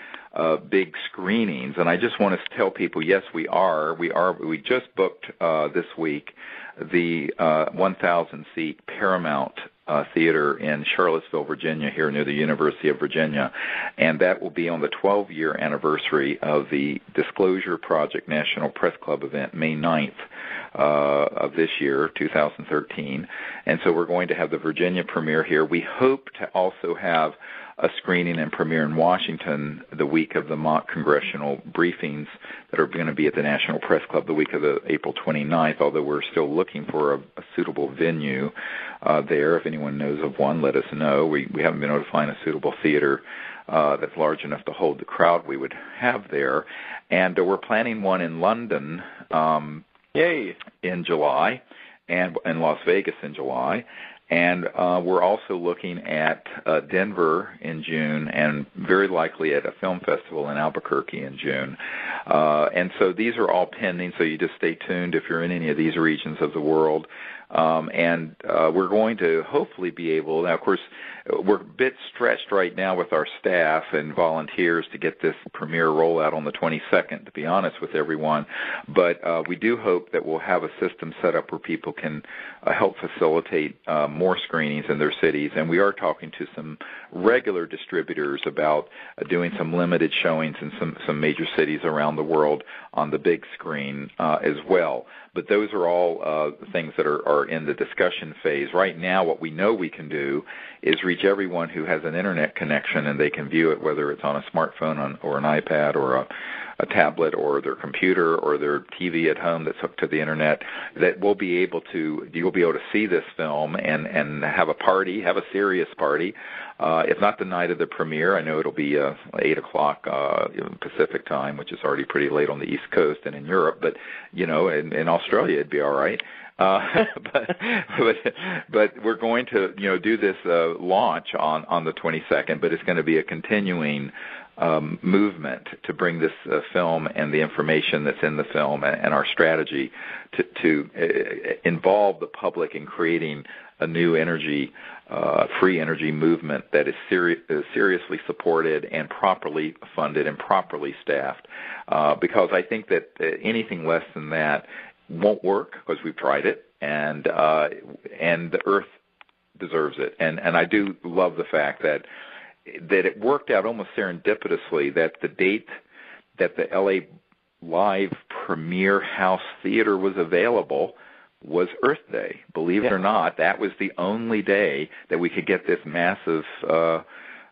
big screenings? And I just want to tell people, yes, we are. We just booked this week the 1,000-seat Paramount Theater in Charlottesville, Virginia, here near the University of Virginia, and that will be on the 12-year anniversary of the Disclosure Project National Press Club event, May 9th of this year, 2013. And so we're going to have the Virginia premiere here. We hope to also have a screening and premiere in Washington the week of the mock congressional briefings that are going to be at the National Press Club the week of the April 29th, although we're still looking for a suitable venue there. If anyone knows of one, let us know. We haven't been able to find a suitable theater that's large enough to hold the crowd we would have there. And we're planning one in London in July, and in Las Vegas in July. And we're also looking at Denver in June, and very likely at a film festival in Albuquerque in June. And so these are all pending, so you just stay tuned if you're in any of these regions of the world. And we're going to hopefully be able, now of course, we're a bit stretched right now with our staff and volunteers to get this premiere rollout on the 22nd, to be honest with everyone. But we do hope that we'll have a system set up where people can help facilitate more screenings in their cities. And we are talking to some regular distributors about doing some limited showings in some major cities around the world on the big screen as well. But those are all things that are in the discussion phase. Right now, what we know we can do is reach everyone who has an internet connection, and they can view it, whether it's on a smartphone or an iPad or a tablet or their computer or their TV at home that's hooked to the internet, that you'll be able to see this film and have a party, have a serious party. If not the night of the premiere, I know it'll be 8 o'clock Pacific time, which is already pretty late on the East Coast and in Europe, but in Australia it'd be all right. But we're going to do this launch on the 22nd, but it's going to be a continuing movement to bring this film and the information that's in the film and our strategy to involve the public in creating a new energy, free energy movement that is seriously supported and properly funded and properly staffed. Because I think that anything less than that won't work, because we've tried it, and the Earth deserves it. And I do love the fact that it worked out almost serendipitously that the date that the LA Live Premiere House Theater was available was Earth Day. Believe it or not, that was the only day that we could get this massive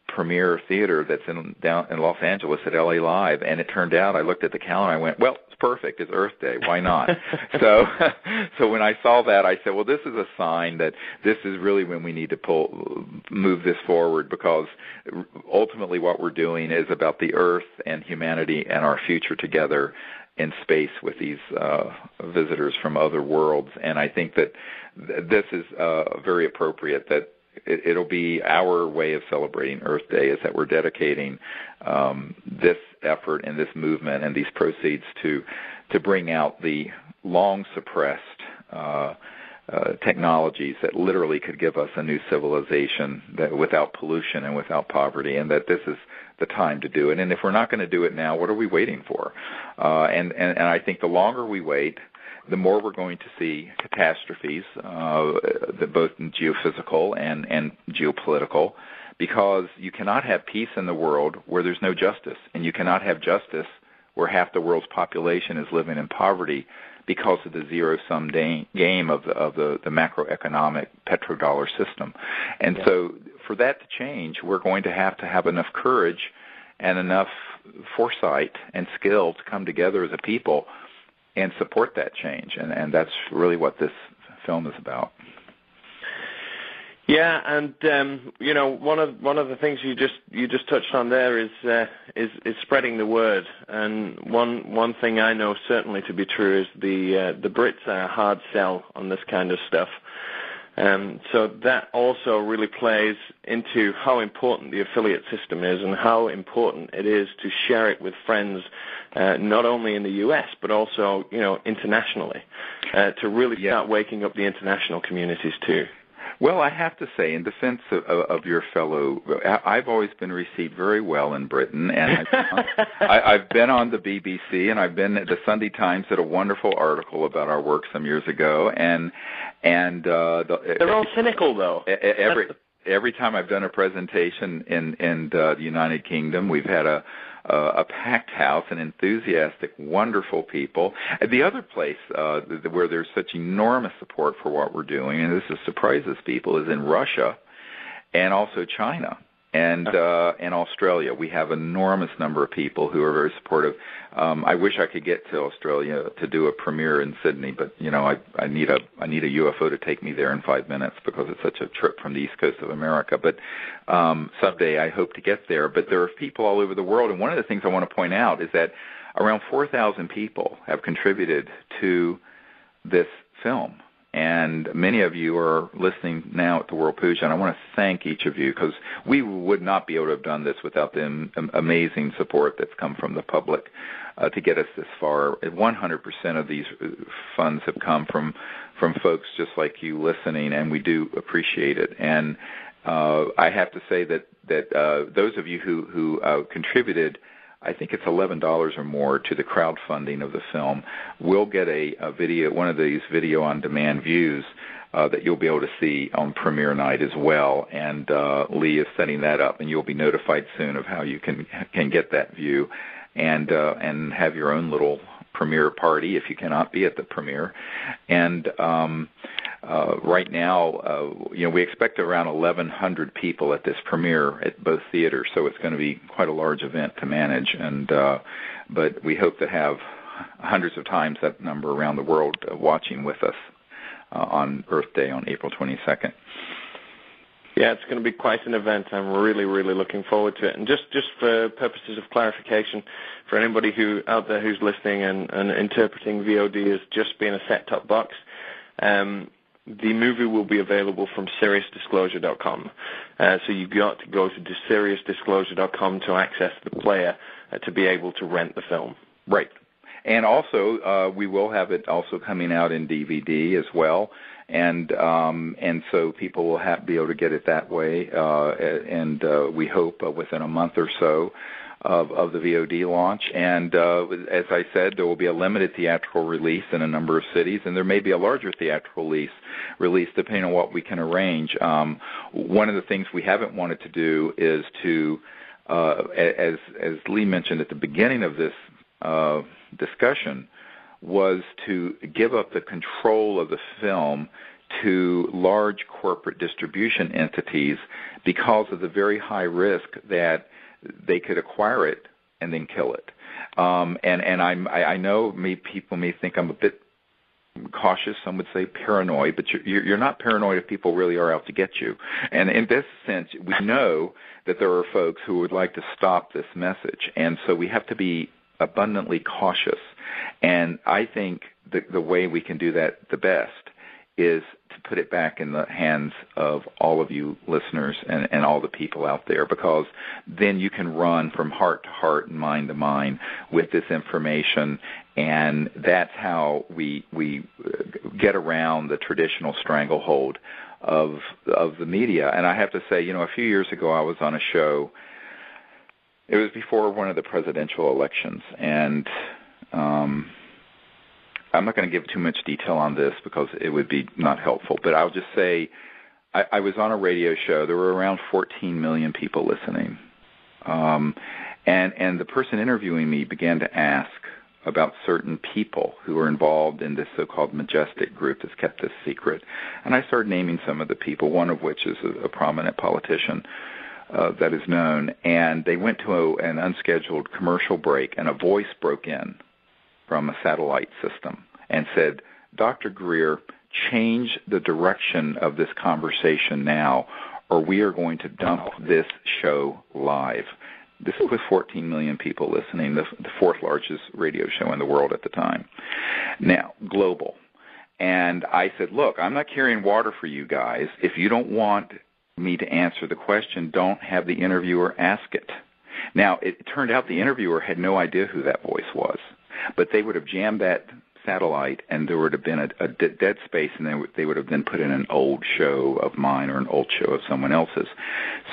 premiere theater that's down in Los Angeles at LA Live. And it turned out, I looked at the calendar, I went, well, it's perfect. It's Earth Day. Why not? So when I saw that, I said, well, this is a sign that this is really when we need to move this forward, because ultimately what we're doing is about the Earth and humanity and our future together in space with these visitors from other worlds. And I think that this is very appropriate, that it'll be our way of celebrating Earth Day, is that we're dedicating this effort and this movement and these proceeds to bring out the long-suppressed technologies that literally could give us a new civilization that without pollution and without poverty, and that this is the time to do it. And if we're not going to do it now, what are we waiting for? And I think the longer we wait, the more we're going to see catastrophes, both geophysical and geopolitical, because you cannot have peace in the world where there's no justice, and you cannot have justice where half the world's population is living in poverty because of the zero-sum game of the macroeconomic petrodollar system. And so for that to change, we're going to have enough courage and enough foresight and skill to come together as a people and support that change, and that's really what this film is about. Yeah, and one of the things you just touched on there is spreading the word. And one thing I know certainly to be true is the Brits are a hard sell on this kind of stuff. So that also really plays into how important the affiliate system is and how important it is to share it with friends, not only in the U.S., but also, internationally, to really start waking up the international communities too. Well, I have to say, in defense of your fellow, I've always been received very well in Britain, and I've been on the BBC, and I've been at the Sunday Times, did a wonderful article about our work some years ago, and they're all cynical, though. Every time I've done a presentation in the United Kingdom, we've had a packed house and enthusiastic, wonderful people. The other place where there's such enormous support for what we're doing, and this surprises people, is in Russia and also China and Australia. We have an enormous number of people who are very supportive. I wish I could get to Australia to do a premiere in Sydney, but I need a UFO to take me there in 5 minutes because it's such a trip from the east coast of America. But someday I hope to get there. But there are people all over the world, and one of the things I want to point out is that around 4,000 people have contributed to this film. And many of you are listening now at the World Puja, and I want to thank each of you because we would not be able to have done this without the amazing support that's come from the public to get us this far. 100% of these funds have come from folks just like you listening, and we do appreciate it. And I have to say that those of you who contributed, I think it's $11 or more to the crowdfunding of the film, will get a video, one of these video-on-demand views that you'll be able to see on premiere night as well. And Lee is setting that up, and you'll be notified soon of how you can get that view and have your own little premiere party if you cannot be at the premiere. And right now, we expect around 1,100 people at this premiere at both theaters, so it's going to be quite a large event to manage. And but we hope to have hundreds of times that number around the world watching with us on Earth Day on April 22nd. Yeah, it's going to be quite an event. I'm really, really looking forward to it. And just for purposes of clarification, for anybody out there who's listening and interpreting VOD as just being a set-top box, the movie will be available from SiriusDisclosure.com. So you've got to go to SiriusDisclosure.com to access the player to be able to rent the film. Right. And also, we will have it also coming out in DVD as well. And so people will be able to get it that way. And we hope within a month or so of the VOD launch. And as I said, there will be a limited theatrical release in a number of cities, and there may be a larger theatrical release depending on what we can arrange. One of the things we haven't wanted to do is to, as Lee mentioned at the beginning of this discussion, was to give up the control of the film to large corporate distribution entities because of the very high risk that they could acquire it and then kill it. And I know people may think I'm a bit cautious. Some would say paranoid, but you're not paranoid if people really are out to get you. And in this sense, we know that there are folks who would like to stop this message, and so we have to be abundantly cautious. And I think the way we can do that the best is to put it back in the hands of all of you listeners and all the people out there, because then you can run from heart to heart and mind to mind with this information, and that's how we get around the traditional stranglehold of the media. And I have to say, a few years ago I was on a show. It was before one of the presidential elections, and I'm not going to give too much detail on this because it would be not helpful, but I'll just say I was on a radio show. There were around 14 million people listening, and the person interviewing me began to ask about certain people who were involved in this so-called Majestic group that's kept this secret. And I started naming some of the people, one of which is a prominent politician that is known, and they went to an unscheduled commercial break, and a voice broke in from a satellite system and said, "Dr. Greer, change the direction of this conversation now, or we are going to dump this show live." This was 14 million people listening, the fourth largest radio show in the world at the time. Now, global. And I said, look, I'm not carrying water for you guys. If you don't want me to answer the question, don't have the interviewer ask it. Now, it turned out the interviewer had no idea who that voice was, but they would have jammed that satellite, and there would have been a dead space, and they would have then put in an old show of mine or an old show of someone else's.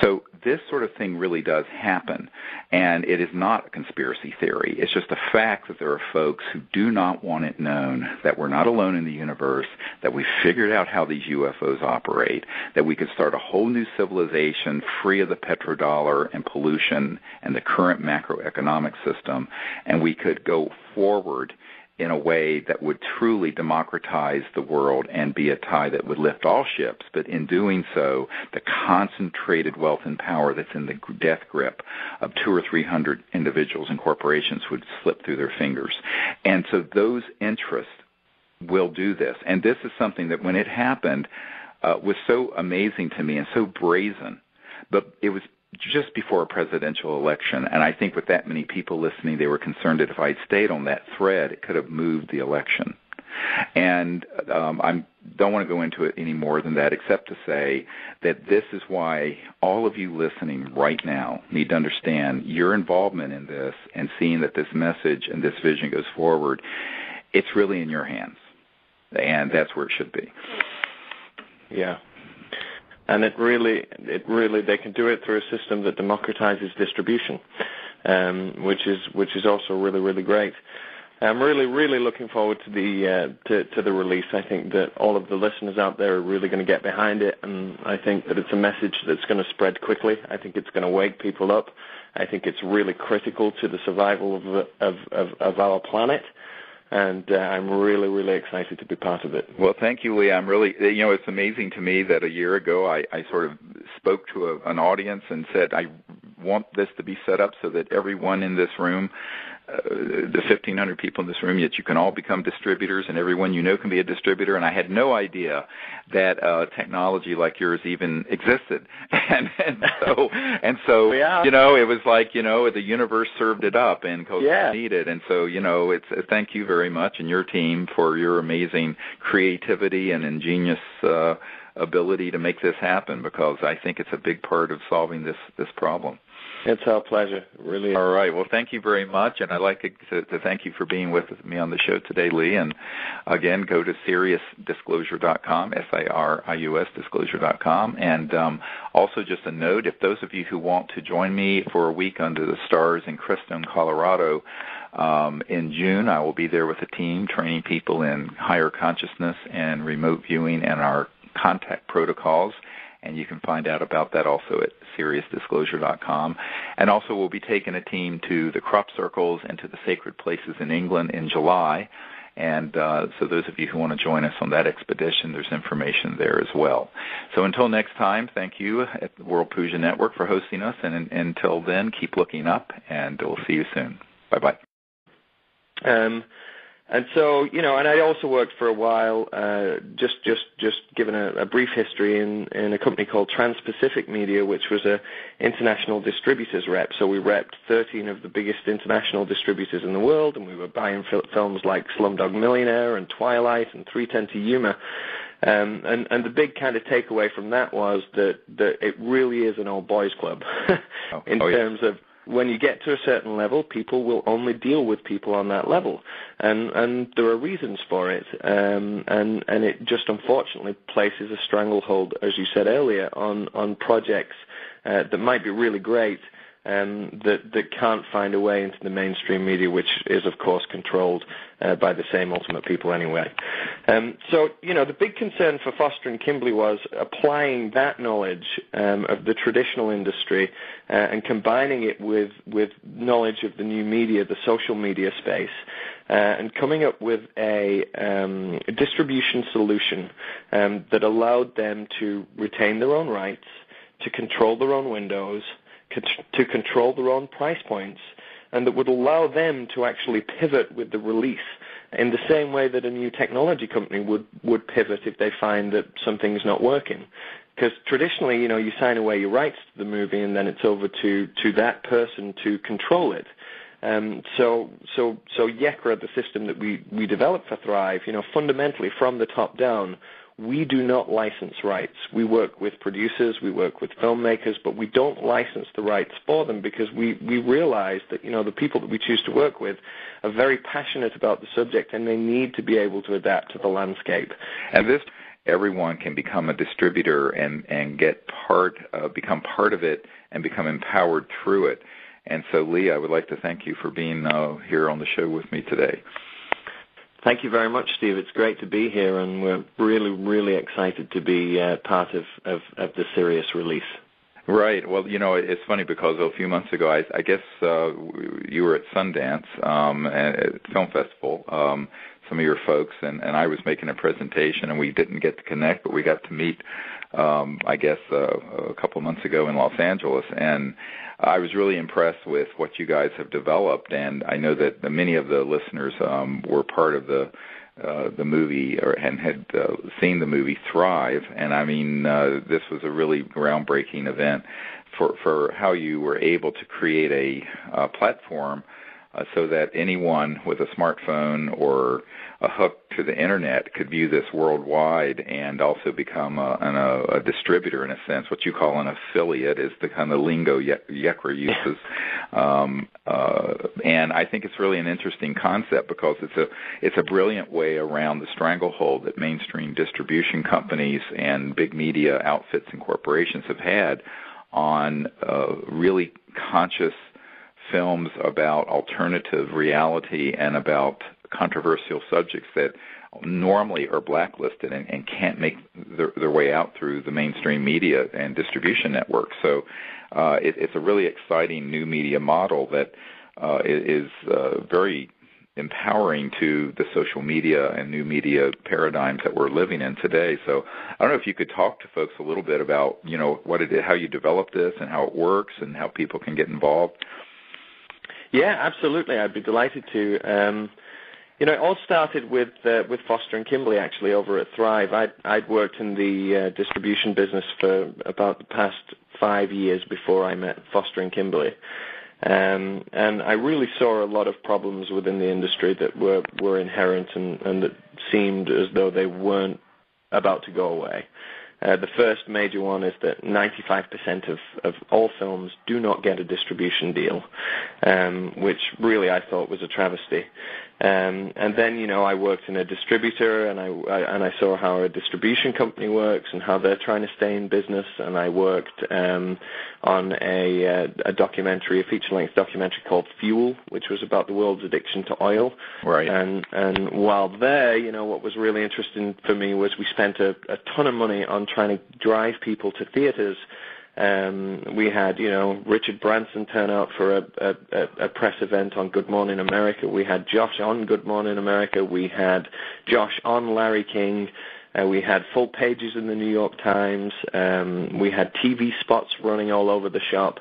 So this sort of thing really does happen, and it is not a conspiracy theory. It's just a fact that there are folks who do not want it known that we're not alone in the universe, that we figured out how these UFOs operate, that we could start a whole new civilization free of the petrodollar and pollution and the current macroeconomic system, and we could go forward in a way that would truly democratize the world and be a tide that would lift all ships. But in doing so, the concentrated wealth and power that's in the death grip of 200 or 300 individuals and corporations would slip through their fingers. And so those interests will do this. And this is something that when it happened was so amazing to me and so brazen. But it was just before a presidential election, and I think with that many people listening, they were concerned that if I stayed on that thread, it could have moved the election. And I don't want to go into it any more than that, except to say that this is why all of you listening right now need to understand your involvement in this and seeing that this message and this vision goes forward. It's really in your hands, and that's where it should be. Yeah. And it really, they can do it through a system that democratizes distribution, which is also really, really great. I'm really, really looking forward to the release. I think that all of the listeners out there are really going to get behind it, and I think that it's a message that's going to spread quickly. I think it's going to wake people up. I think it's really critical to the survival of our planet. And I'm really, really excited to be part of it. Well, thank you, Lee. I'm really, it's amazing to me that a year ago I sort of spoke to an audience and said, I want this to be set up so that everyone in this room, the 1,500 people in this room, yet you can all become distributors, and everyone you know can be a distributor. And I had no idea that technology like yours even existed. And so yeah. It was like, the universe served it up and it needed. And so, it's thank you very much and your team for your amazing creativity and ingenious ability to make this happen, because I think it's a big part of solving this problem. It's our pleasure, really. All right. Well, thank you very much, and I'd like to thank you for being with me on the show today, Lee. And again, go to SiriusDisclosure.com, SIRIUS Disclosure.com. And also just a note, if those of you who want to join me for a week under the stars in Crestone, Colorado, in June, I will be there with a team training people in higher consciousness and remote viewing and our contact protocols. And you can find out about that also at SiriusDisclosure.com. And also we'll be taking a team to the crop circles and to the sacred places in England in July. And so those of you who want to join us on that expedition, there's information there as well. So until next time, thank you at the World Puja Network for hosting us. And until then, keep looking up, and we'll see you soon. Bye-bye. And so, and I also worked for a while, just given a brief history in a company called Trans-Pacific Media, which was a international distributors rep. So we repped 13 of the biggest international distributors in the world, and we were buying films like Slumdog Millionaire and Twilight and 3:10 to Yuma. And the big kind of takeaway from that was that it really is an old boys club in terms of, when you get to a certain level, people will only deal with people on that level, and there are reasons for it, and it just unfortunately places a stranglehold, as you said earlier, on projects that might be really great, that can't find a way into the mainstream media, which is, of course, controlled by the same ultimate people anyway. So, the big concern for Foster and Kimbley was applying that knowledge of the traditional industry and combining it with knowledge of the new media, the social media space, and coming up with a distribution solution that allowed them to retain their own rights, to control their own windows, to control their own price points, and that would allow them to actually pivot with the release in the same way that a new technology company would pivot if they find that something's not working. Because traditionally, you sign away your rights to the movie and then it's over to that person to control it. So YECRA, the system that we developed for Thrive, fundamentally from the top down, we do not license rights. We work with producers, we work with filmmakers, but we don't license the rights for them because we realize that, the people that we choose to work with are very passionate about the subject and they need to be able to adapt to the landscape. And everyone can become a distributor and become part of it and become empowered through it. And so, Lee, I would like to thank you for being here on the show with me today. Thank you very much, Steve. It's great to be here, and we're really, really excited to be part of the Sirius release. Right. Well, it's funny because a few months ago, I guess you were at Sundance at Film Festival, some of your folks, and I was making a presentation, and we didn't get to connect, but we got to meet, I guess, a couple of months ago in Los Angeles, and I was really impressed with what you guys have developed, and I know that many of the listeners were part of the movie and had seen the movie Thrive, and I mean, this was a really groundbreaking event for how you were able to create a platform so that anyone with a smartphone or a hook to the internet could view this worldwide and also become a distributor in a sense. What you call an affiliate is the kind of lingo YECRA uses. And I think it's really an interesting concept because it's a brilliant way around the stranglehold that mainstream distribution companies and big media outfits and corporations have had on really conscious films about alternative reality and about controversial subjects that normally are blacklisted and can't make their way out through the mainstream media and distribution networks. So it's a really exciting new media model that is very empowering to the social media and new media paradigms that we're living in today. So I don't know if you could talk to folks a little bit about, how you developed this and how it works and how people can get involved. Yeah, absolutely. I'd be delighted to. It all started with Foster and Kimberly, actually, over at Thrive. I'd worked in the distribution business for about the past 5 years before I met Foster and Kimberly. And I really saw a lot of problems within the industry that were inherent and that seemed as though they weren't about to go away. The first major one is that 95% of all films do not get a distribution deal, which really I thought was a travesty. And then, I worked in a distributor, and I saw how a distribution company works and how they're trying to stay in business. And I worked on a documentary, a feature-length documentary called Fuel, which was about the world's addiction to oil. Right. And while there, what was really interesting for me was we spent a ton of money on trying to drive people to theaters. We had, Richard Branson turn out for a press event on Good Morning America. We had Josh on Good Morning America. We had Josh on Larry King. We had full pages in the New York Times. We had TV spots running all over the shop.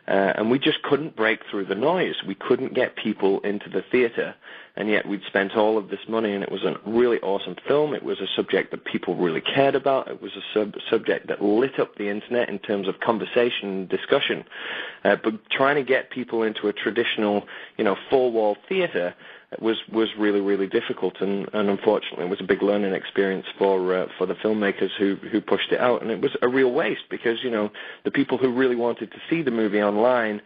And we just couldn't break through the noise. We couldn't get people into the theater. And yet we'd spent all of this money, and it was a really awesome film. It was a subject that people really cared about. It was a subject that lit up the Internet in terms of conversation and discussion. But trying to get people into a traditional, four-wall theater was really, really difficult. And unfortunately, it was a big learning experience for the filmmakers who pushed it out. And it was a real waste because, the people who really wanted to see the movie online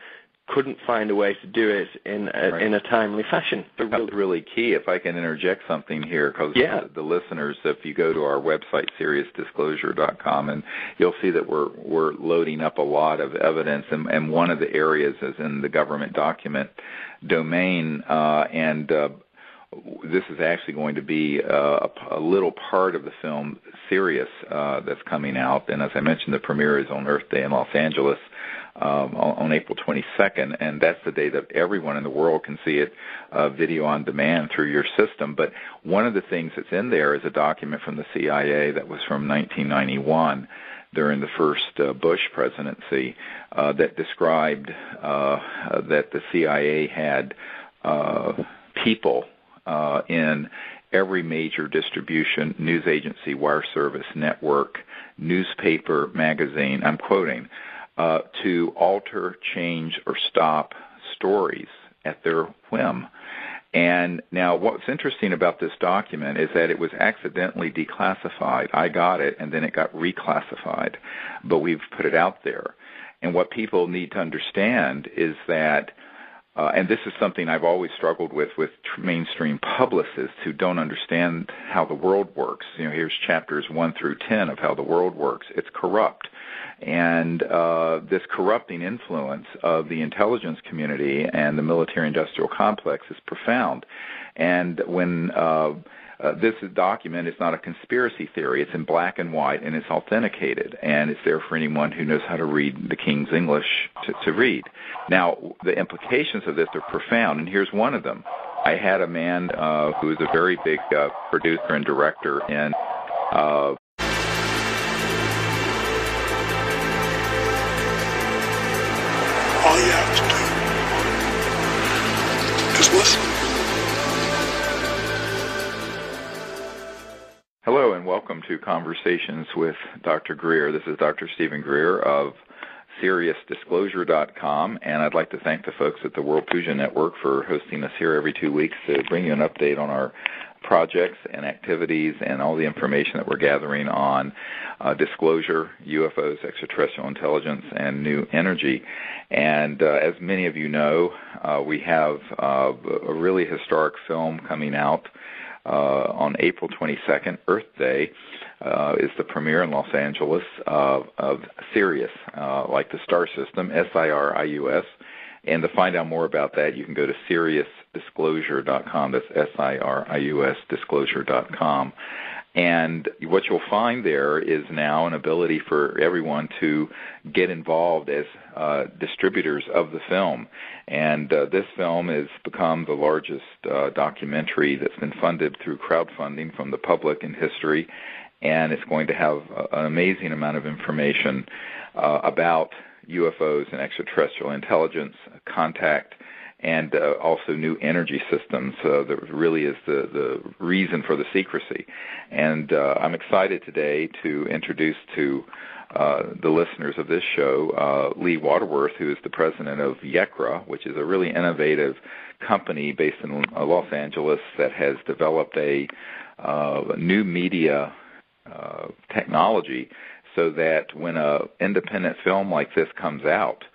couldn't find a way to do it in a timely fashion. That's really key. If I can interject something here, because the listeners, if you go to our website, SiriusDisclosure.com, and you'll see that we're loading up a lot of evidence, and one of the areas is in the government document domain, and this is actually going to be a little part of the film Sirius that's coming out. And as I mentioned, the premiere is on Earth Day in Los Angeles on April 22nd, and that's the day that everyone in the world can see it video on demand through your system. But one of the things that's in there is a document from the CIA that was from 1991 during the first Bush presidency that described that the CIA had people in every major distribution, news agency, wire service, network, newspaper, magazine, I'm quoting, to alter, change, or stop stories at their whim. And now what's interesting about this document is that it was accidentally declassified. I got it, and then it got reclassified, but we've put it out there. And what people need to understand is that, and this is something I've always struggled with mainstream publicists who don't understand how the world works. Here's chapters 1 through 10 of how the world works. It's corrupt. And this corrupting influence of the intelligence community and the military-industrial complex is profound. And when this document is not a conspiracy theory, it's in black and white, and it's authenticated, and it's there for anyone who knows how to read the King's English to read. Now, the implications of this are profound, and here's one of them. I had a man who is a very big producer and director in all you have to do is listen. Hello and welcome to Conversations with Dr. Greer. This is Dr. Stephen Greer of SiriusDisclosure.com, and I'd like to thank the folks at the World Puja Network for hosting us here every 2 weeks to bring you an update on our projects and activities and all the information that we're gathering on disclosure, UFOs, extraterrestrial intelligence, and new energy. And as many of you know, we have a really historic film coming out on April 22nd, Earth Day, is the premiere in Los Angeles of Sirius, like the star system, SIRIUS. And to find out more about that, you can go to SiriusDisclosure.com. That's SIRIUS Disclosure.com. And what you'll find there is now an ability for everyone to get involved as distributors of the film. And this film has become the largest documentary that's been funded through crowdfunding from the public in history. And it's going to have an amazing amount of information about UFOs and extraterrestrial intelligence, contact, and also new energy systems. That really is the reason for the secrecy. And I'm excited today to introduce to the listeners of this show Lee Waterworth, who is the president of YECRA, which is a really innovative company based in Los Angeles that has developed a new media technology so that when an independent film like this comes out,